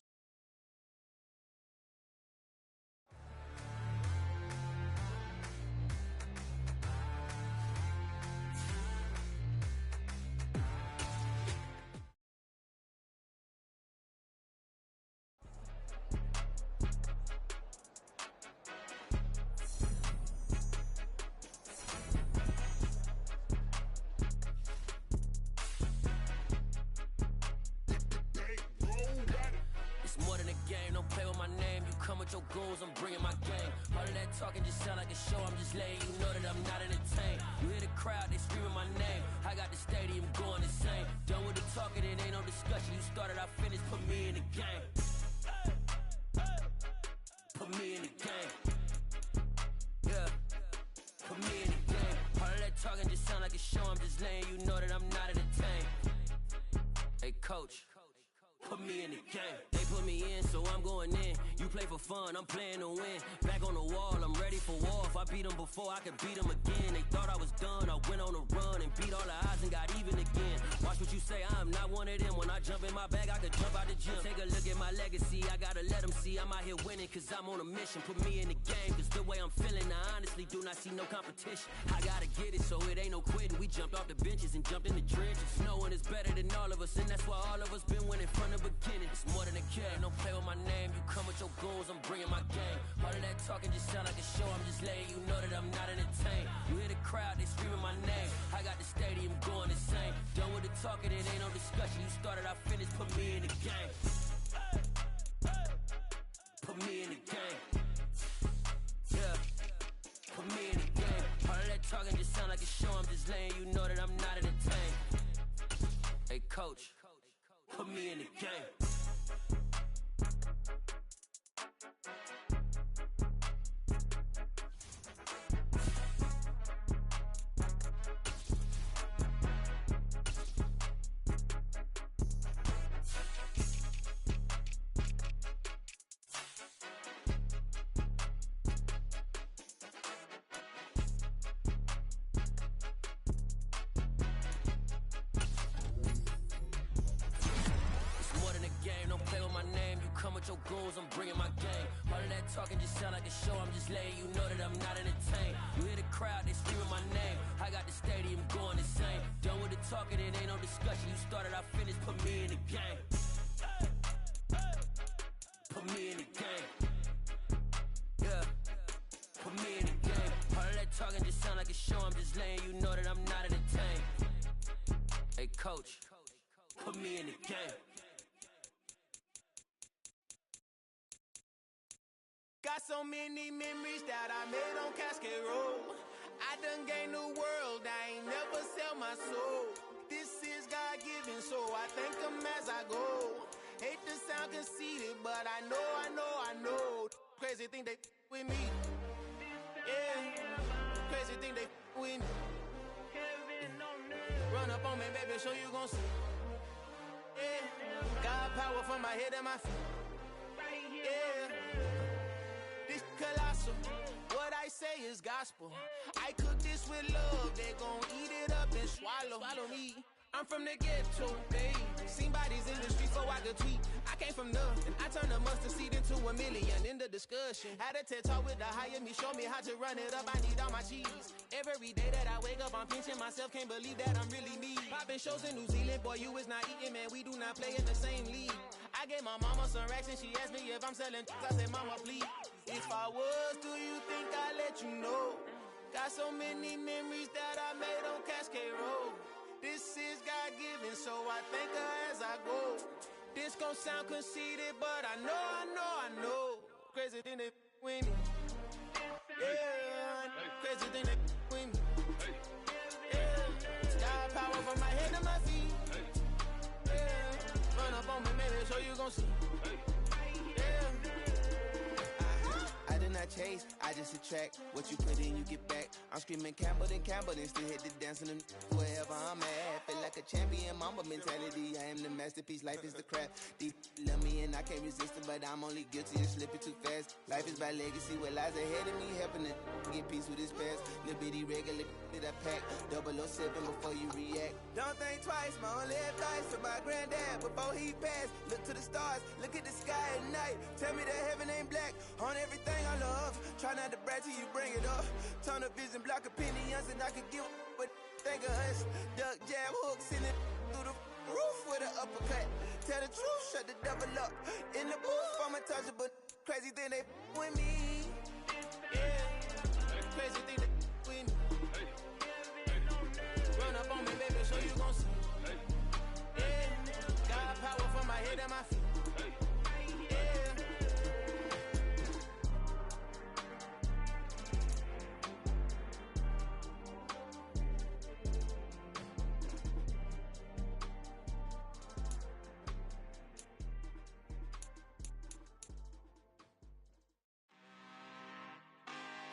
play with my name. You come with your goons, I'm bringing my game. All of that talking just sound like a show, I'm just letting you know that I'm not entertained. You hear the crowd, they screaming my name. I got the stadium going insane. Done with the talking, it ain't no discussion. You started, I finished, put me in the game. Put me in the game. Yeah, put me in the game. All of that talking just sound like a show, I'm just letting you know that I'm not entertained. Hey coach, put me in the game. They put me in, so I'm going in. You play for fun, I'm playing to win. Back on the wall, I'm ready for war. If I beat them before, I could beat them again. They thought I was done, I went on a run and beat all the odds and got even again. Watch what you say, I'm not one of them. When I jump in my bag, I could jump out the gym. Take a look at my legacy, I gotta let them see I'm out here winning, cause I'm on a mission. Put me in the game, cause the way I'm feeling, I honestly do not see no competition. I gotta get it, so it ain't no quitting. We jumped off the benches and jumped in the trenches. No one is better than all of us, and that's why all of us been winning from the beginning. It's more than a game, don't play with my name. You come with your goons, I'm bringing my game. All of that talking just sound like a show, I'm just letting you know that I'm not entertained. You hear the crowd, they screaming my name. I got the stadium going insane. Done with the talking, it ain't no discussion. You started, I finished, put me in the game. Put me in the game. Yeah, put me in the game. All of that talking just sound like a show, I'm just letting you know that I'm not entertained. Hey coach, put me in the game. Your goals, I'm bringing my game. All of that talking just sound like a show, I'm just letting you know that I'm not entertained. You hear the crowd, they screaming my name. I got the stadium going insane. Done with the talking, it ain't no discussion. You started, I finished, put me in the game. Put me in the game. Yeah, put me in the game. All of that talking just sound like a show, I'm just letting you know that I'm not entertained. Hey coach, put me in the game. Got so many memories that I made on Cascade Road. I done gained the world, I ain't never sell my soul. This is God-given, so I thank him as I go. Hate to sound conceited, but I know. Crazy thing they with me. Yeah, crazy thing they with me. Run up on me, baby, show you gon' see. Yeah, God power from my head and my feet. Yeah. Colossal, what I say is gospel. I cook this with love, they gon' eat it up and swallow me. I'm from the ghetto, baby. Seen bodies in the street so I could tweet. I came from nothing, I turned a mustard seed into a million in the discussion. Had a TED talk with the higher me, show me how to run it up, I need all my cheese. Every day that I wake up, I'm pinching myself, can't believe that I'm really me. Popping shows in New Zealand, boy, you is not eating, man, we do not play in the same league. I gave my mama some racks and she asked me if I'm selling. I said, mama, please. If I was, do you think I'd let you know? Got so many memories that I made on Cascade Road. This is God-given, so I thank her as I go. This gon' sound conceited, but I know. Crazy thing they with me. Yeah, crazy thing they with me. Yeah, sky power from my head to my feet. Yeah, run up on me, maybe so you gon' see. I chase, I just attract what you put in, you get back. I'm screaming Campbell, then still hit the dance and wherever I'm at. Feel like a champion, mamba mentality. I am the masterpiece, life is the crap. Deep love me and I can't resist it, but I'm only guilty of slipping too fast. Life is by legacy, what lies ahead of me, helping to get peace with his past. Little bitty regular that I pack, 007 before you react. Don't think twice, my only advice to my granddad before he passed. Look to the stars, look at the sky at night. Tell me that heaven ain't black on everything I love. Try not to brag till you bring it up. Tunnel vision, block opinions, and I could give a but think of us. Duck, jab, hooks in it through the roof with an uppercut. Tell the truth, shut the devil up. In the booth, I'm untouchable. Crazy thing they with me. Yeah, crazy thing they with me. Run up on me, baby, so you gon' see. Yeah, God power from my head and my feet. Yeah.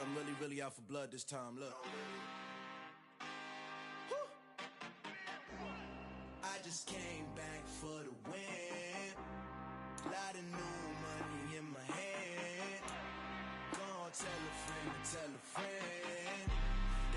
I'm really out for blood this time, look. I just came back for the win. Lot of new money in my hand. Gonna tell a friend to tell a friend.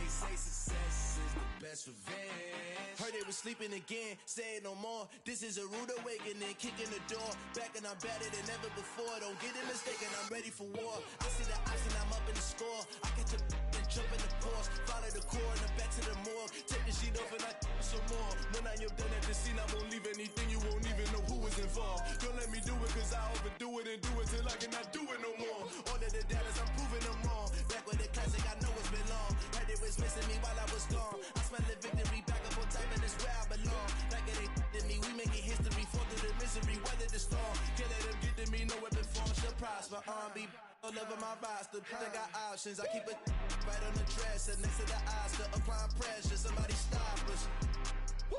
They say success is the best revenge. Heard they was sleeping again, say it no more. This is a rude awakening, kicking the door. Back and I'm better than ever before. Don't get it mistaken, I'm ready for war. I see the option, I'm up in the score. I catch a and jump in the course. Follow the core and the back to the morgue. Take the sheet off and I some more. When I am done at the scene, I won't leave anything. You won't even know who was involved. Don't let me do it, cause I overdo it and do it till I cannot do it no more. All of the doubters, I'm proving them wrong. Back with the classic, I know it's been long. Heard it was missing me while I was gone. I smell the victory, back up on time, and it's where I belong. Like it ain't to me, we making history. Fall through the misery, weather the storm. Can't let them get to me, no weapon form shall prosper. Be all over my roster. I got options, I keep it right on the dresser. Next to the Oscar, applying pressure. Somebody stop us. Woo!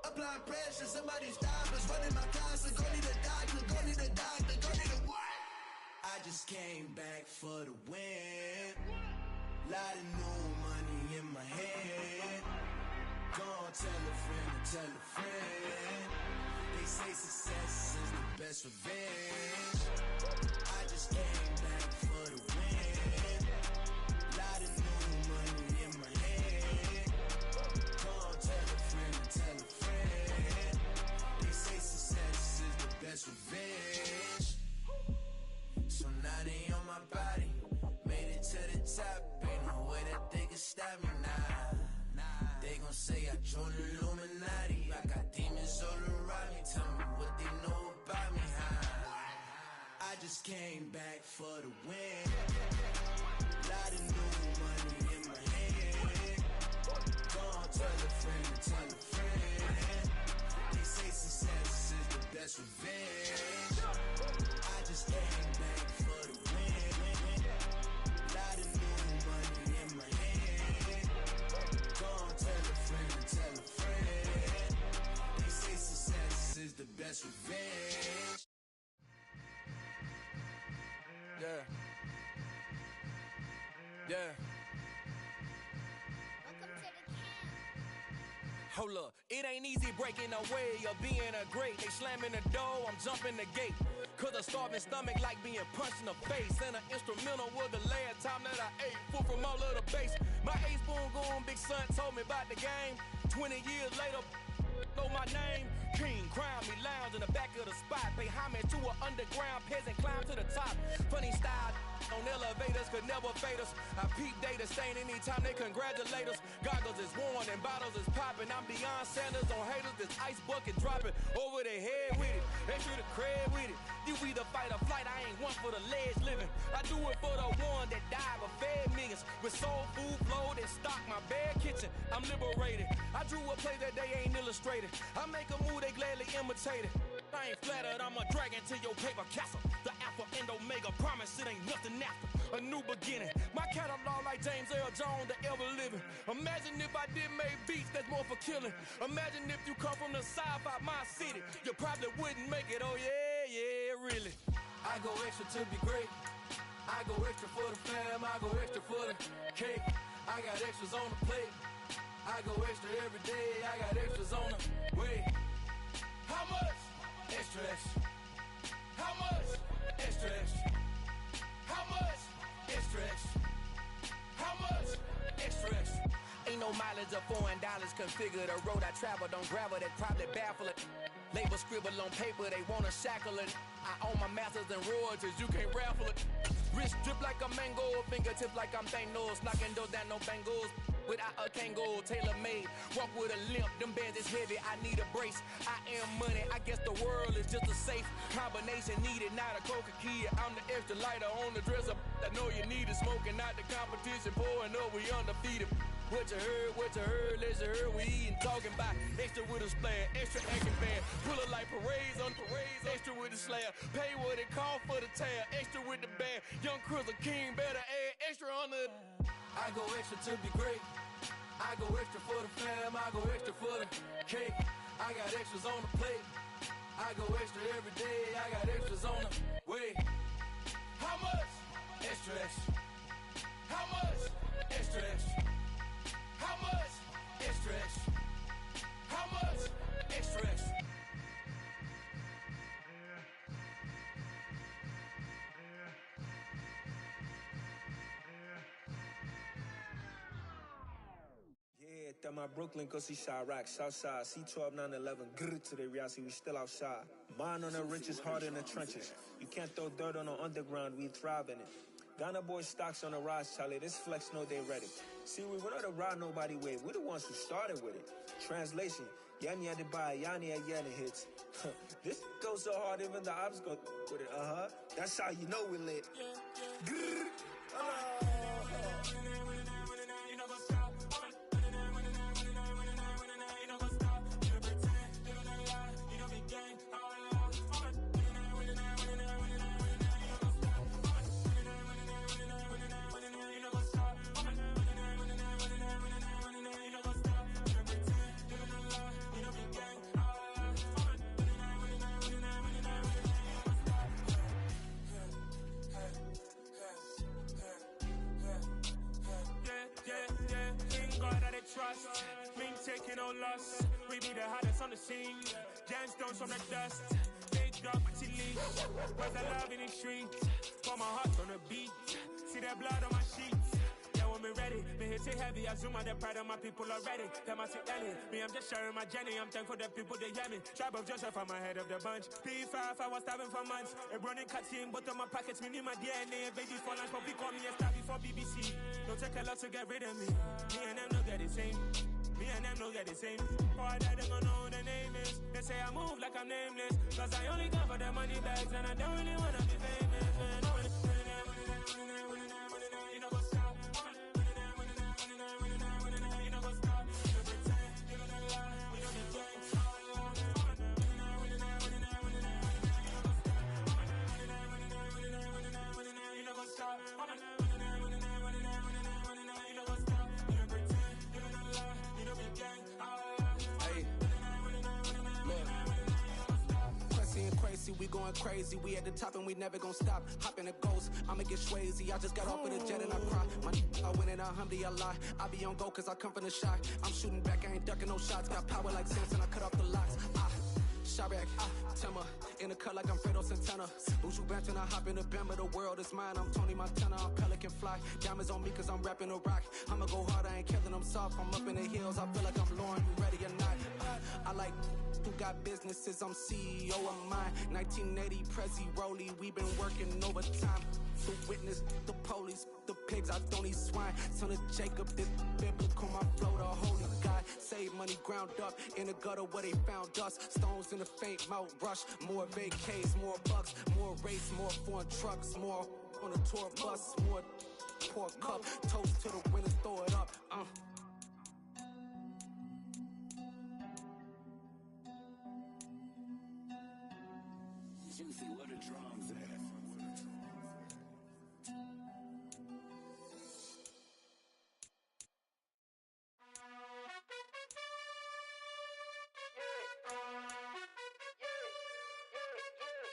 Applying pressure, somebody stop us. Running my closet, go need a doctor, go need a doctor, go need a what? I just came back for the win. Lot of new money in my hand. Gonna tell a friend to tell a friend. They say success is the best revenge. I just came back for the win. Lot of new money in my hand. Gonna tell a friend to tell a friend. They say success is the best revenge. So now they on my body. Made it to the top. Ain't no way that they can stop me now. They gon' say I joined the Illuminati. I got demons all around me. Tell me what they know about me, huh? I just came back for the win. Lot of new money in my hand. Gonna tell a friend to tell a friend. They say success is the best revenge. I just came back for the win. Lot of new money in my hand. Gonna tell a friend to tell a friend. They say success is the best revenge. Yeah. Yeah. Hold up, it ain't easy breaking away or being a great. They slamming the door, I'm jumping the gate. Cause a starving stomach like being punched in the face. And an instrumental was the last time that I ate. Full from all of the bass. My ace boom goon, big son told me about the game. 20 years later, know my name. King, crown me, lounge in the back of the spot. Pay homage to an underground peasant, climb to the top. Funny style on elevators could never fade us. I peep data stain anytime they congratulate us. Goggles is worn and bottles is popping. I'm beyond Sanders on haters. This ice bucket dropping over their head with it. Extra the cred with it. You either fight or flight. I ain't one for the ledge living. I do it for the one that died but fed millions. With soul food flow that stock my bad kitchen. I'm liberated. I drew a play that they ain't illustrated. I make a move they gladly imitate it. I ain't flattered, I'm a dragon to your paper castle. The alpha and omega, promise it ain't nothing after. A new beginning, my catalog like James Earl Jones, the ever living. Imagine if I did make beats that's more for killing. Imagine if you come from the south out my city. You probably wouldn't make it, oh yeah, really. I go extra to be great. I go extra for the fam, I go extra for the cake. I got extras on the plate. I go extra every day, I got extras on the way. How much? Extra, extra. How much? Extra, extra. How much? Extra, extra. How much? Extra, extra. Ain't no mileage of $4 configure the road I travel. Don't gravel, that probably baffle it. Label scribble on paper, they wanna shackle it. I own my masters and royalties, you can't raffle it. Wrist drip like a mango, fingertips like I'm Thanos. Knocking those down, no bangles. Without a Kango, tailor-made. Walk with a limp, them bands is heavy, I need a brace. I am money, I guess the world is just a safe combination needed, not a coca key. I'm the extra lighter on the dresser. I know you need it, smoking out the competition, pouring up, we undefeated. What you heard, let's heard, we eating, talking about extra with a splash, extra action band, pull it like parades on parades, extra with the slab, pay what it cost for the tab, extra with the band, young Crystal King, better add extra on the. I go extra to be great. I go extra for the fam, I go extra for the cake. I got extras on the plate. I go extra every day, I got extras on the way. How much? Extra, extra. at my Brooklyn, go see Chirac, Southside, C12, 911, grrr to the reality, we still outside. Mine on the riches, hard in the trenches. You can't throw dirt on the underground, we thrive in it. Ghana boys stocks on the rise, Charlie, this flex know they ready. See, we don't to ride nobody with, we're the ones who started with it. Translation, Yani had to buy, Yani had Yanni hits. This goes so hard, even the ops go with it, That's how you know we lit. Grrr. Trust, mean taking no loss. We be the hottest on the scene. Gemstones from the dust. Big dog, but leash. Where's the love in the streets? For my heart on the beat. See that blood on my sheets. Yeah, when me ready, me hit it heavy. I zoom out the pride of my people already. Them I see Ellie. Me, I'm just sharing my journey. I'm thankful that people they hear me. Tribe of Joseph, I'm ahead of the bunch. P5, I was starving for months. A running cutscene, but on my pockets, me need my DNA. Baby for lunch, but we call me a star before BBC. Don't take a lot to get rid of me. Me and them don't get the same. Me and them don't get the same. Boy, that they don't know who the name is. They say I move like I'm nameless. Cause I only come for the money bags and I don't really wanna be famous. Man. You know what's up? You know what's up? You pretend, you don't lie. We don't be gang. You know what's up? We going crazy, we at the top and we never gonna stop. Hop in a ghost, I'ma get swayzy. I just got off with a jet and I cry. I win in a Humvee, I lie. I be on go cause I come from the shot. I'm shooting back, I ain't ducking no shots. Got power like Samson, I cut off the locks. Chirac, Timmer, in the cut like I'm Fredo Santana. Buju Banton, I hop in the Bama, the world is mine. I'm Tony Montana, I'm Pelican Fly. Diamonds on me cause I'm rapping a rock. I'ma go hard, I ain't killing them soft. I'm up in the hills, I feel like I'm Lauren, you ready or not? I like who got businesses, I'm CEO of mine. 1980 Prezi Rolly, we been working overtime. The witness, the police, the pigs, I don't eat swine. Son of Jacob, this biblical, my flow, the holy God. Save money ground up in the gutter where they found us. Stones in the faint mouth rush. More vacays, more bucks, more race, more foreign trucks, more on a tour bus, more pour cup. Toast to the winners, throw it up. Juicy, where the drums at?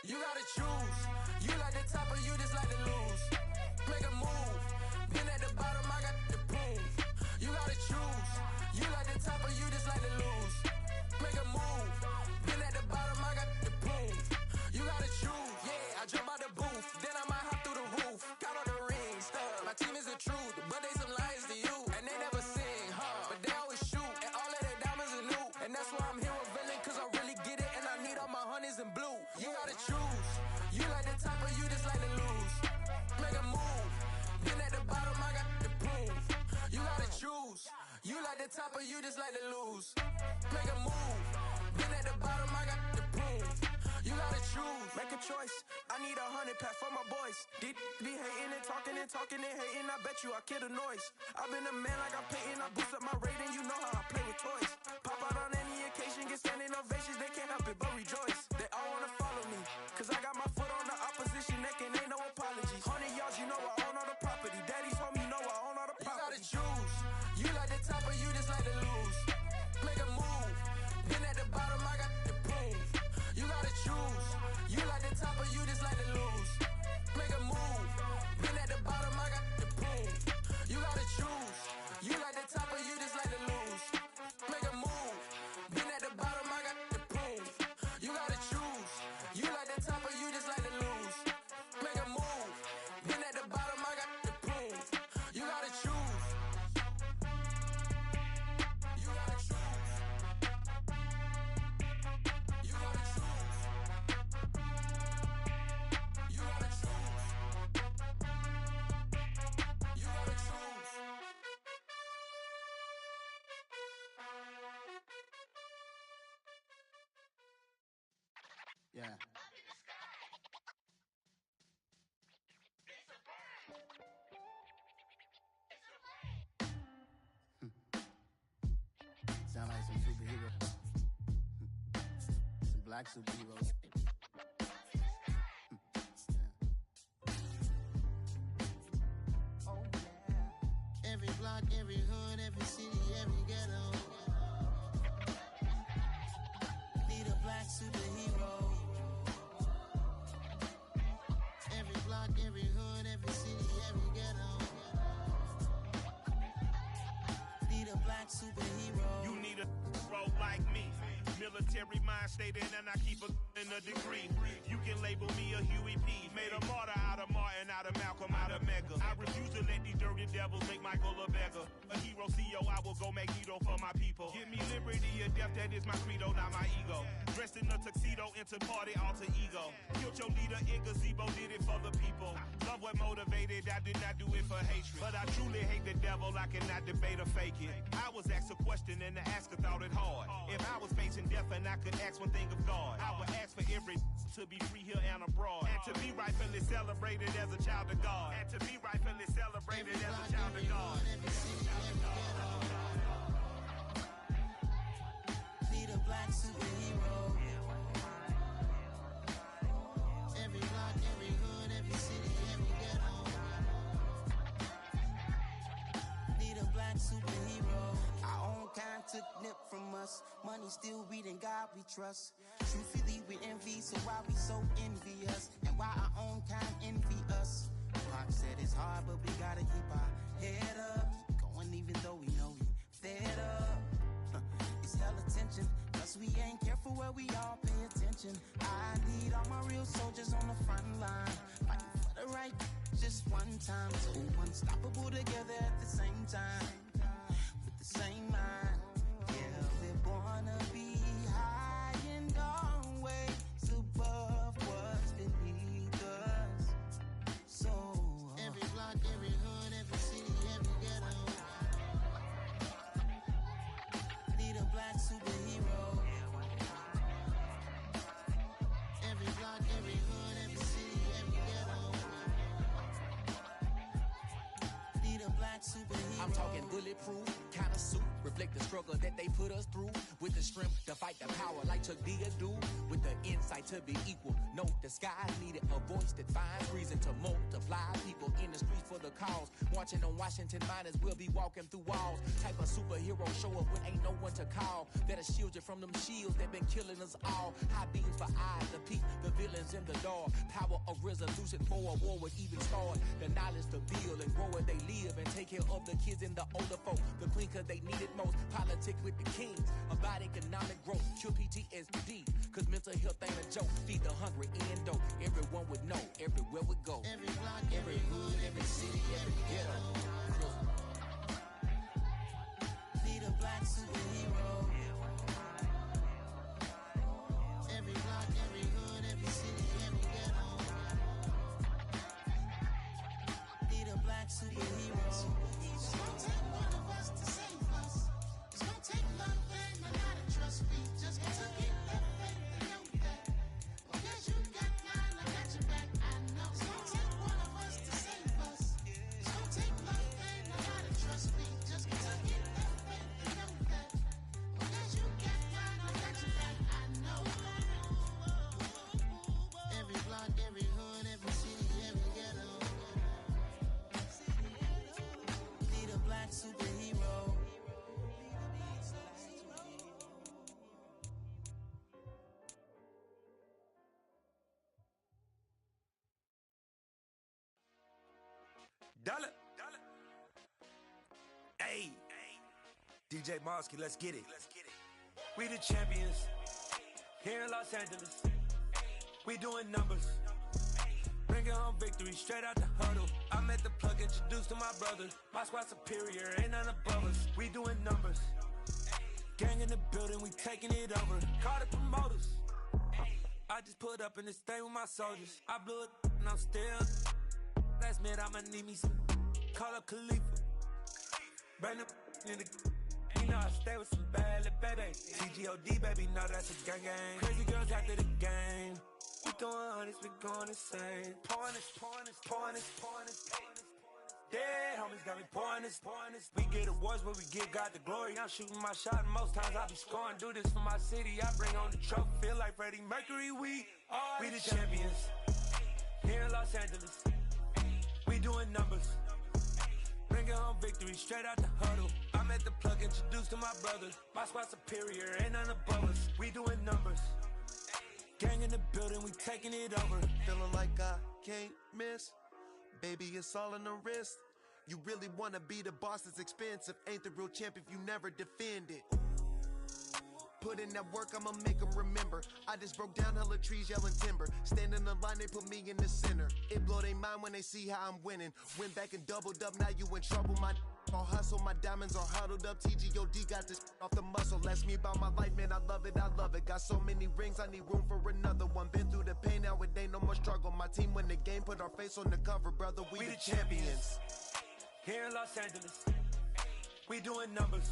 You gotta choose. You like the top or you just like to lose. Make a move. Been at the bottom, I got the boom. You gotta choose. You like the top or you just like to lose. Make a move. Been at the bottom, I got the boom. You gotta choose. Yeah, I jump out the booth. Then I might hop through the roof. Got all the rings. My team is the truth, but they some liars to you. And they never sing, but they always shoot. And all of their diamonds are new. And that's why I'm here with villain, cause I really get it. And I need all my honeys in blue. You gotta choose. You like the top or you just like to lose. Make a move. Been at the bottom, I got the boom. You gotta choose. You like the top or you just like to lose. Make a move. Been at the bottom, I got the boom. You gotta choose. Make a choice. I need 100 pack for my boys. Be hating and talking and hating. I bet you I kill the noise. I've been a man like I'm Peyton. I boost up my rating. You know how I play with toys. Pop out on any occasion, get standing ovations. They can't help it but rejoice. They all wanna follow me, cause I got my foot on the opposition neck and ain't no apologies. 100 yards, you know I own all the property. Daddy's home, you know I own all the property. You gotta choose. You like the top or you just like to lose. Make a move. Been at the bottom, I got the boom. You gotta choose. You like the top or you just like to lose. Make a move. Been at the bottom, I got the boom. You gotta choose. You like the top or you just like to lose. Make a move. Been at the bottom, I got the boom. You gotta choose. You like the top or you Yeah. Sound like some superheroes. Some black superheroes. Oh, yeah. Every block, every hood, every city, every ghetto. Need a black superhero. Every block, every hood, every city, every ghetto. Need a black superhero. You need a role like me. Military mind stated, and I keep in a degree. You can label me a Huey P. Made a martyr out of Martin, out of Malcolm, out of Mega. I refuse to let these dirty devils make Michael a beggar. A hero CEO, I will go Magneto for my people. Give me liberty or death, that is my credo, not my ego. Dressed in a tuxedo, into party, alter ego. Killed your leader in gazebo, did it for the people. Love what motivated, I did not do it for hatred. But I truly hate the devil, I cannot debate or fake it. I was asked a question and the asker thought it hard. If I was facing death and I could ask one thing of God, I would ask for every to be free here and abroad, and to be rightfully celebrated as a child of God, and to be rightfully celebrated as a child of God. Need a black superhero. Every block, every hood, every city, every ghetto. Need a black superhero. Our own kind took nip from us. Money still reading God we trust. Truthfully we envy, so why we so envious? And why our own kind envy us? Pac said it's hard, but we gotta keep our head up. Going even though we know we fed up. It's hell attention, plus we ain't careful where we all pay attention. I need all my real soldiers on the front line, fighting for the right just one time. So unstoppable together at the same time, with the same mind. Yeah, we're born to be high and always above what's beneath us. So every block, every hood, every city, every ghetto. Need a black superhero. Every block, every hood, every city, every ghetto. Need a black superhero. I'm talking bulletproof kind of suit, reflect the struggle that they put us through, with the strength to fight the power like Chuck D do, with the insight to be equal. No disguise needed, a voice that finds reason to multiply people in the streets for the cause. Marching on Washington miners, we'll be walking through walls. Type of superhero show up when ain't no one to call. That'll shield you from them shields that been killing us all. High beams for eyes to peek the villains in the dark. Power of resolution for a war would even start. The knowledge to build and grow where they live and take care of the kids and the older folk. The queen cause they need it most. Politics with the kings about economic growth. Cure PTSD cause mental health ain't a joke. Feed the hungry and dope. Everyone would know everywhere we go. Every block, every hood, every city, every ghetto. Need a black superhero. Every block, every hood, every city, every ghetto. Need a black superhero. It's gonna take one of us to save us. It's gonna take love and a lot of trust. We just gotta get that faith and know that. Because you got mine, I got your back, I know. It's gonna take one of us to save us. It's gonna take love and a lot of trust. We just gotta get that faith and know that. Because you got mine, I got your back, I know. Every block, every hood, every city, every ghetto. Need a black superhero. Dollar. Hey, DJ Mosky, let's get it. We the champions here in Los Angeles. We doing numbers. Bringing home victory straight out the huddle. I met the plug, introduced to my brothers. My squad superior, ain't none above us. We doing numbers. Gang in the building, we taking it over. Call the promoters. I just put up in this thing with my soldiers. I blew it and I'm still. Last minute I'ma need me some. Call up Khalifa. Bring the in the. He know know I stay with some bad little baby. TGOD, baby, know that's a gang gang. Crazy girls after the game. We doing hundreds, we going insane. Pouring this. Yeah, homies got me pouring this. We get awards, but we give God the glory. I'm shooting my shot, and most times I be scoring. Do this for my city, I bring on the trophy. Feel like Freddie Mercury, we the champions. Here in Los Angeles, we doing numbers. Bringing home victory straight out the huddle. I'm at the plug, introduced to my brothers. My squad superior, ain't none above us. We doing numbers. Gang in the building, we taking it over. Feeling like I can't miss. Baby, it's all in the wrist. You really wanna be the boss, it's expensive. Ain't the real champ if you never defend it. Put in that work, I'ma make them remember. I just broke down hella trees, yelling timber. Stand in the line, they put me in the center. It blow their mind when they see how I'm winning. Went back and doubled up, now you in trouble. My all hustle, my diamonds are huddled up. TGOD got this off the muscle. Ask me about my life, man, I love it. Got so many rings, I need room for another one. Been through the pain, now it ain't no more struggle. My team win the game, put our face on the cover, brother. We the champions. Here in Los Angeles, we doing numbers.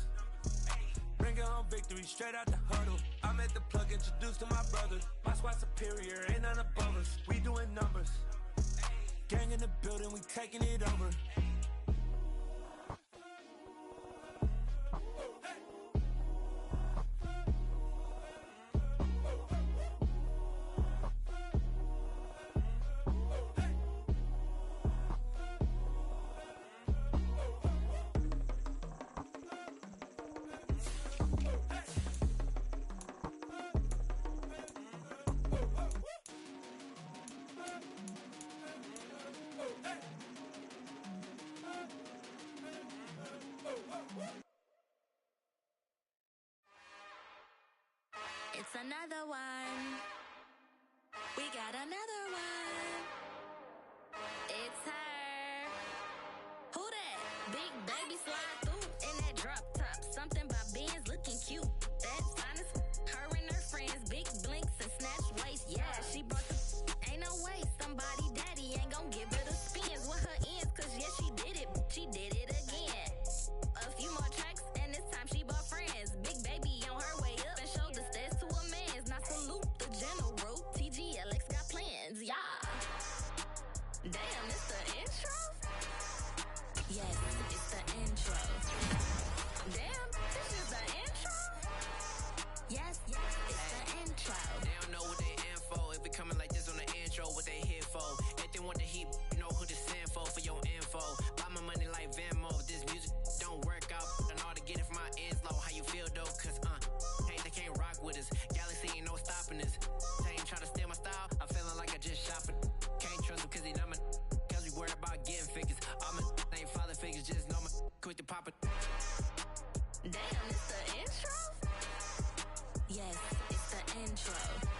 Bringing home victory straight out the huddle. I'm at the plug, introduced to my brothers. My squad superior, ain't none above us. We doing numbers. Gang in the building, we taking it over. It's another one. We got another one. It's her. Who that? Big baby slide through in that drop top. Something by Benz looking cute. That's honest. Her and her friends, big blinks and snatch waist. Yeah, she brought the. Ain't no way somebody daddy ain't gon' give her the spins with her ends. Cause yeah, she did it. She did it again. A few more tracks and this time she bought friends. Big baby on her way up and showed the stairs to a man's. Now salute the general. TGLX got plans, yeah. Damn, it's the intro? Yes, it's the intro. Damn, this is the intro? Yes, it's the intro. They don't know what they in for. If it coming like this on the intro, what they here for? If they want the heat, you know who to send for your info. Buy my money like Venmo. If this music don't work out, and all to get it from my ends low. How you feel though? Cause hey, they can't rock with us. Galaxy ain't no stopping us. They ain't try to steal my style. I'm feeling like I just shot it. Can't trust them cause they not my. Cause we worried about getting figures. All my ain't father figures, just know my quick to pop it. Damn, it's the intro? Yes, it's the intro.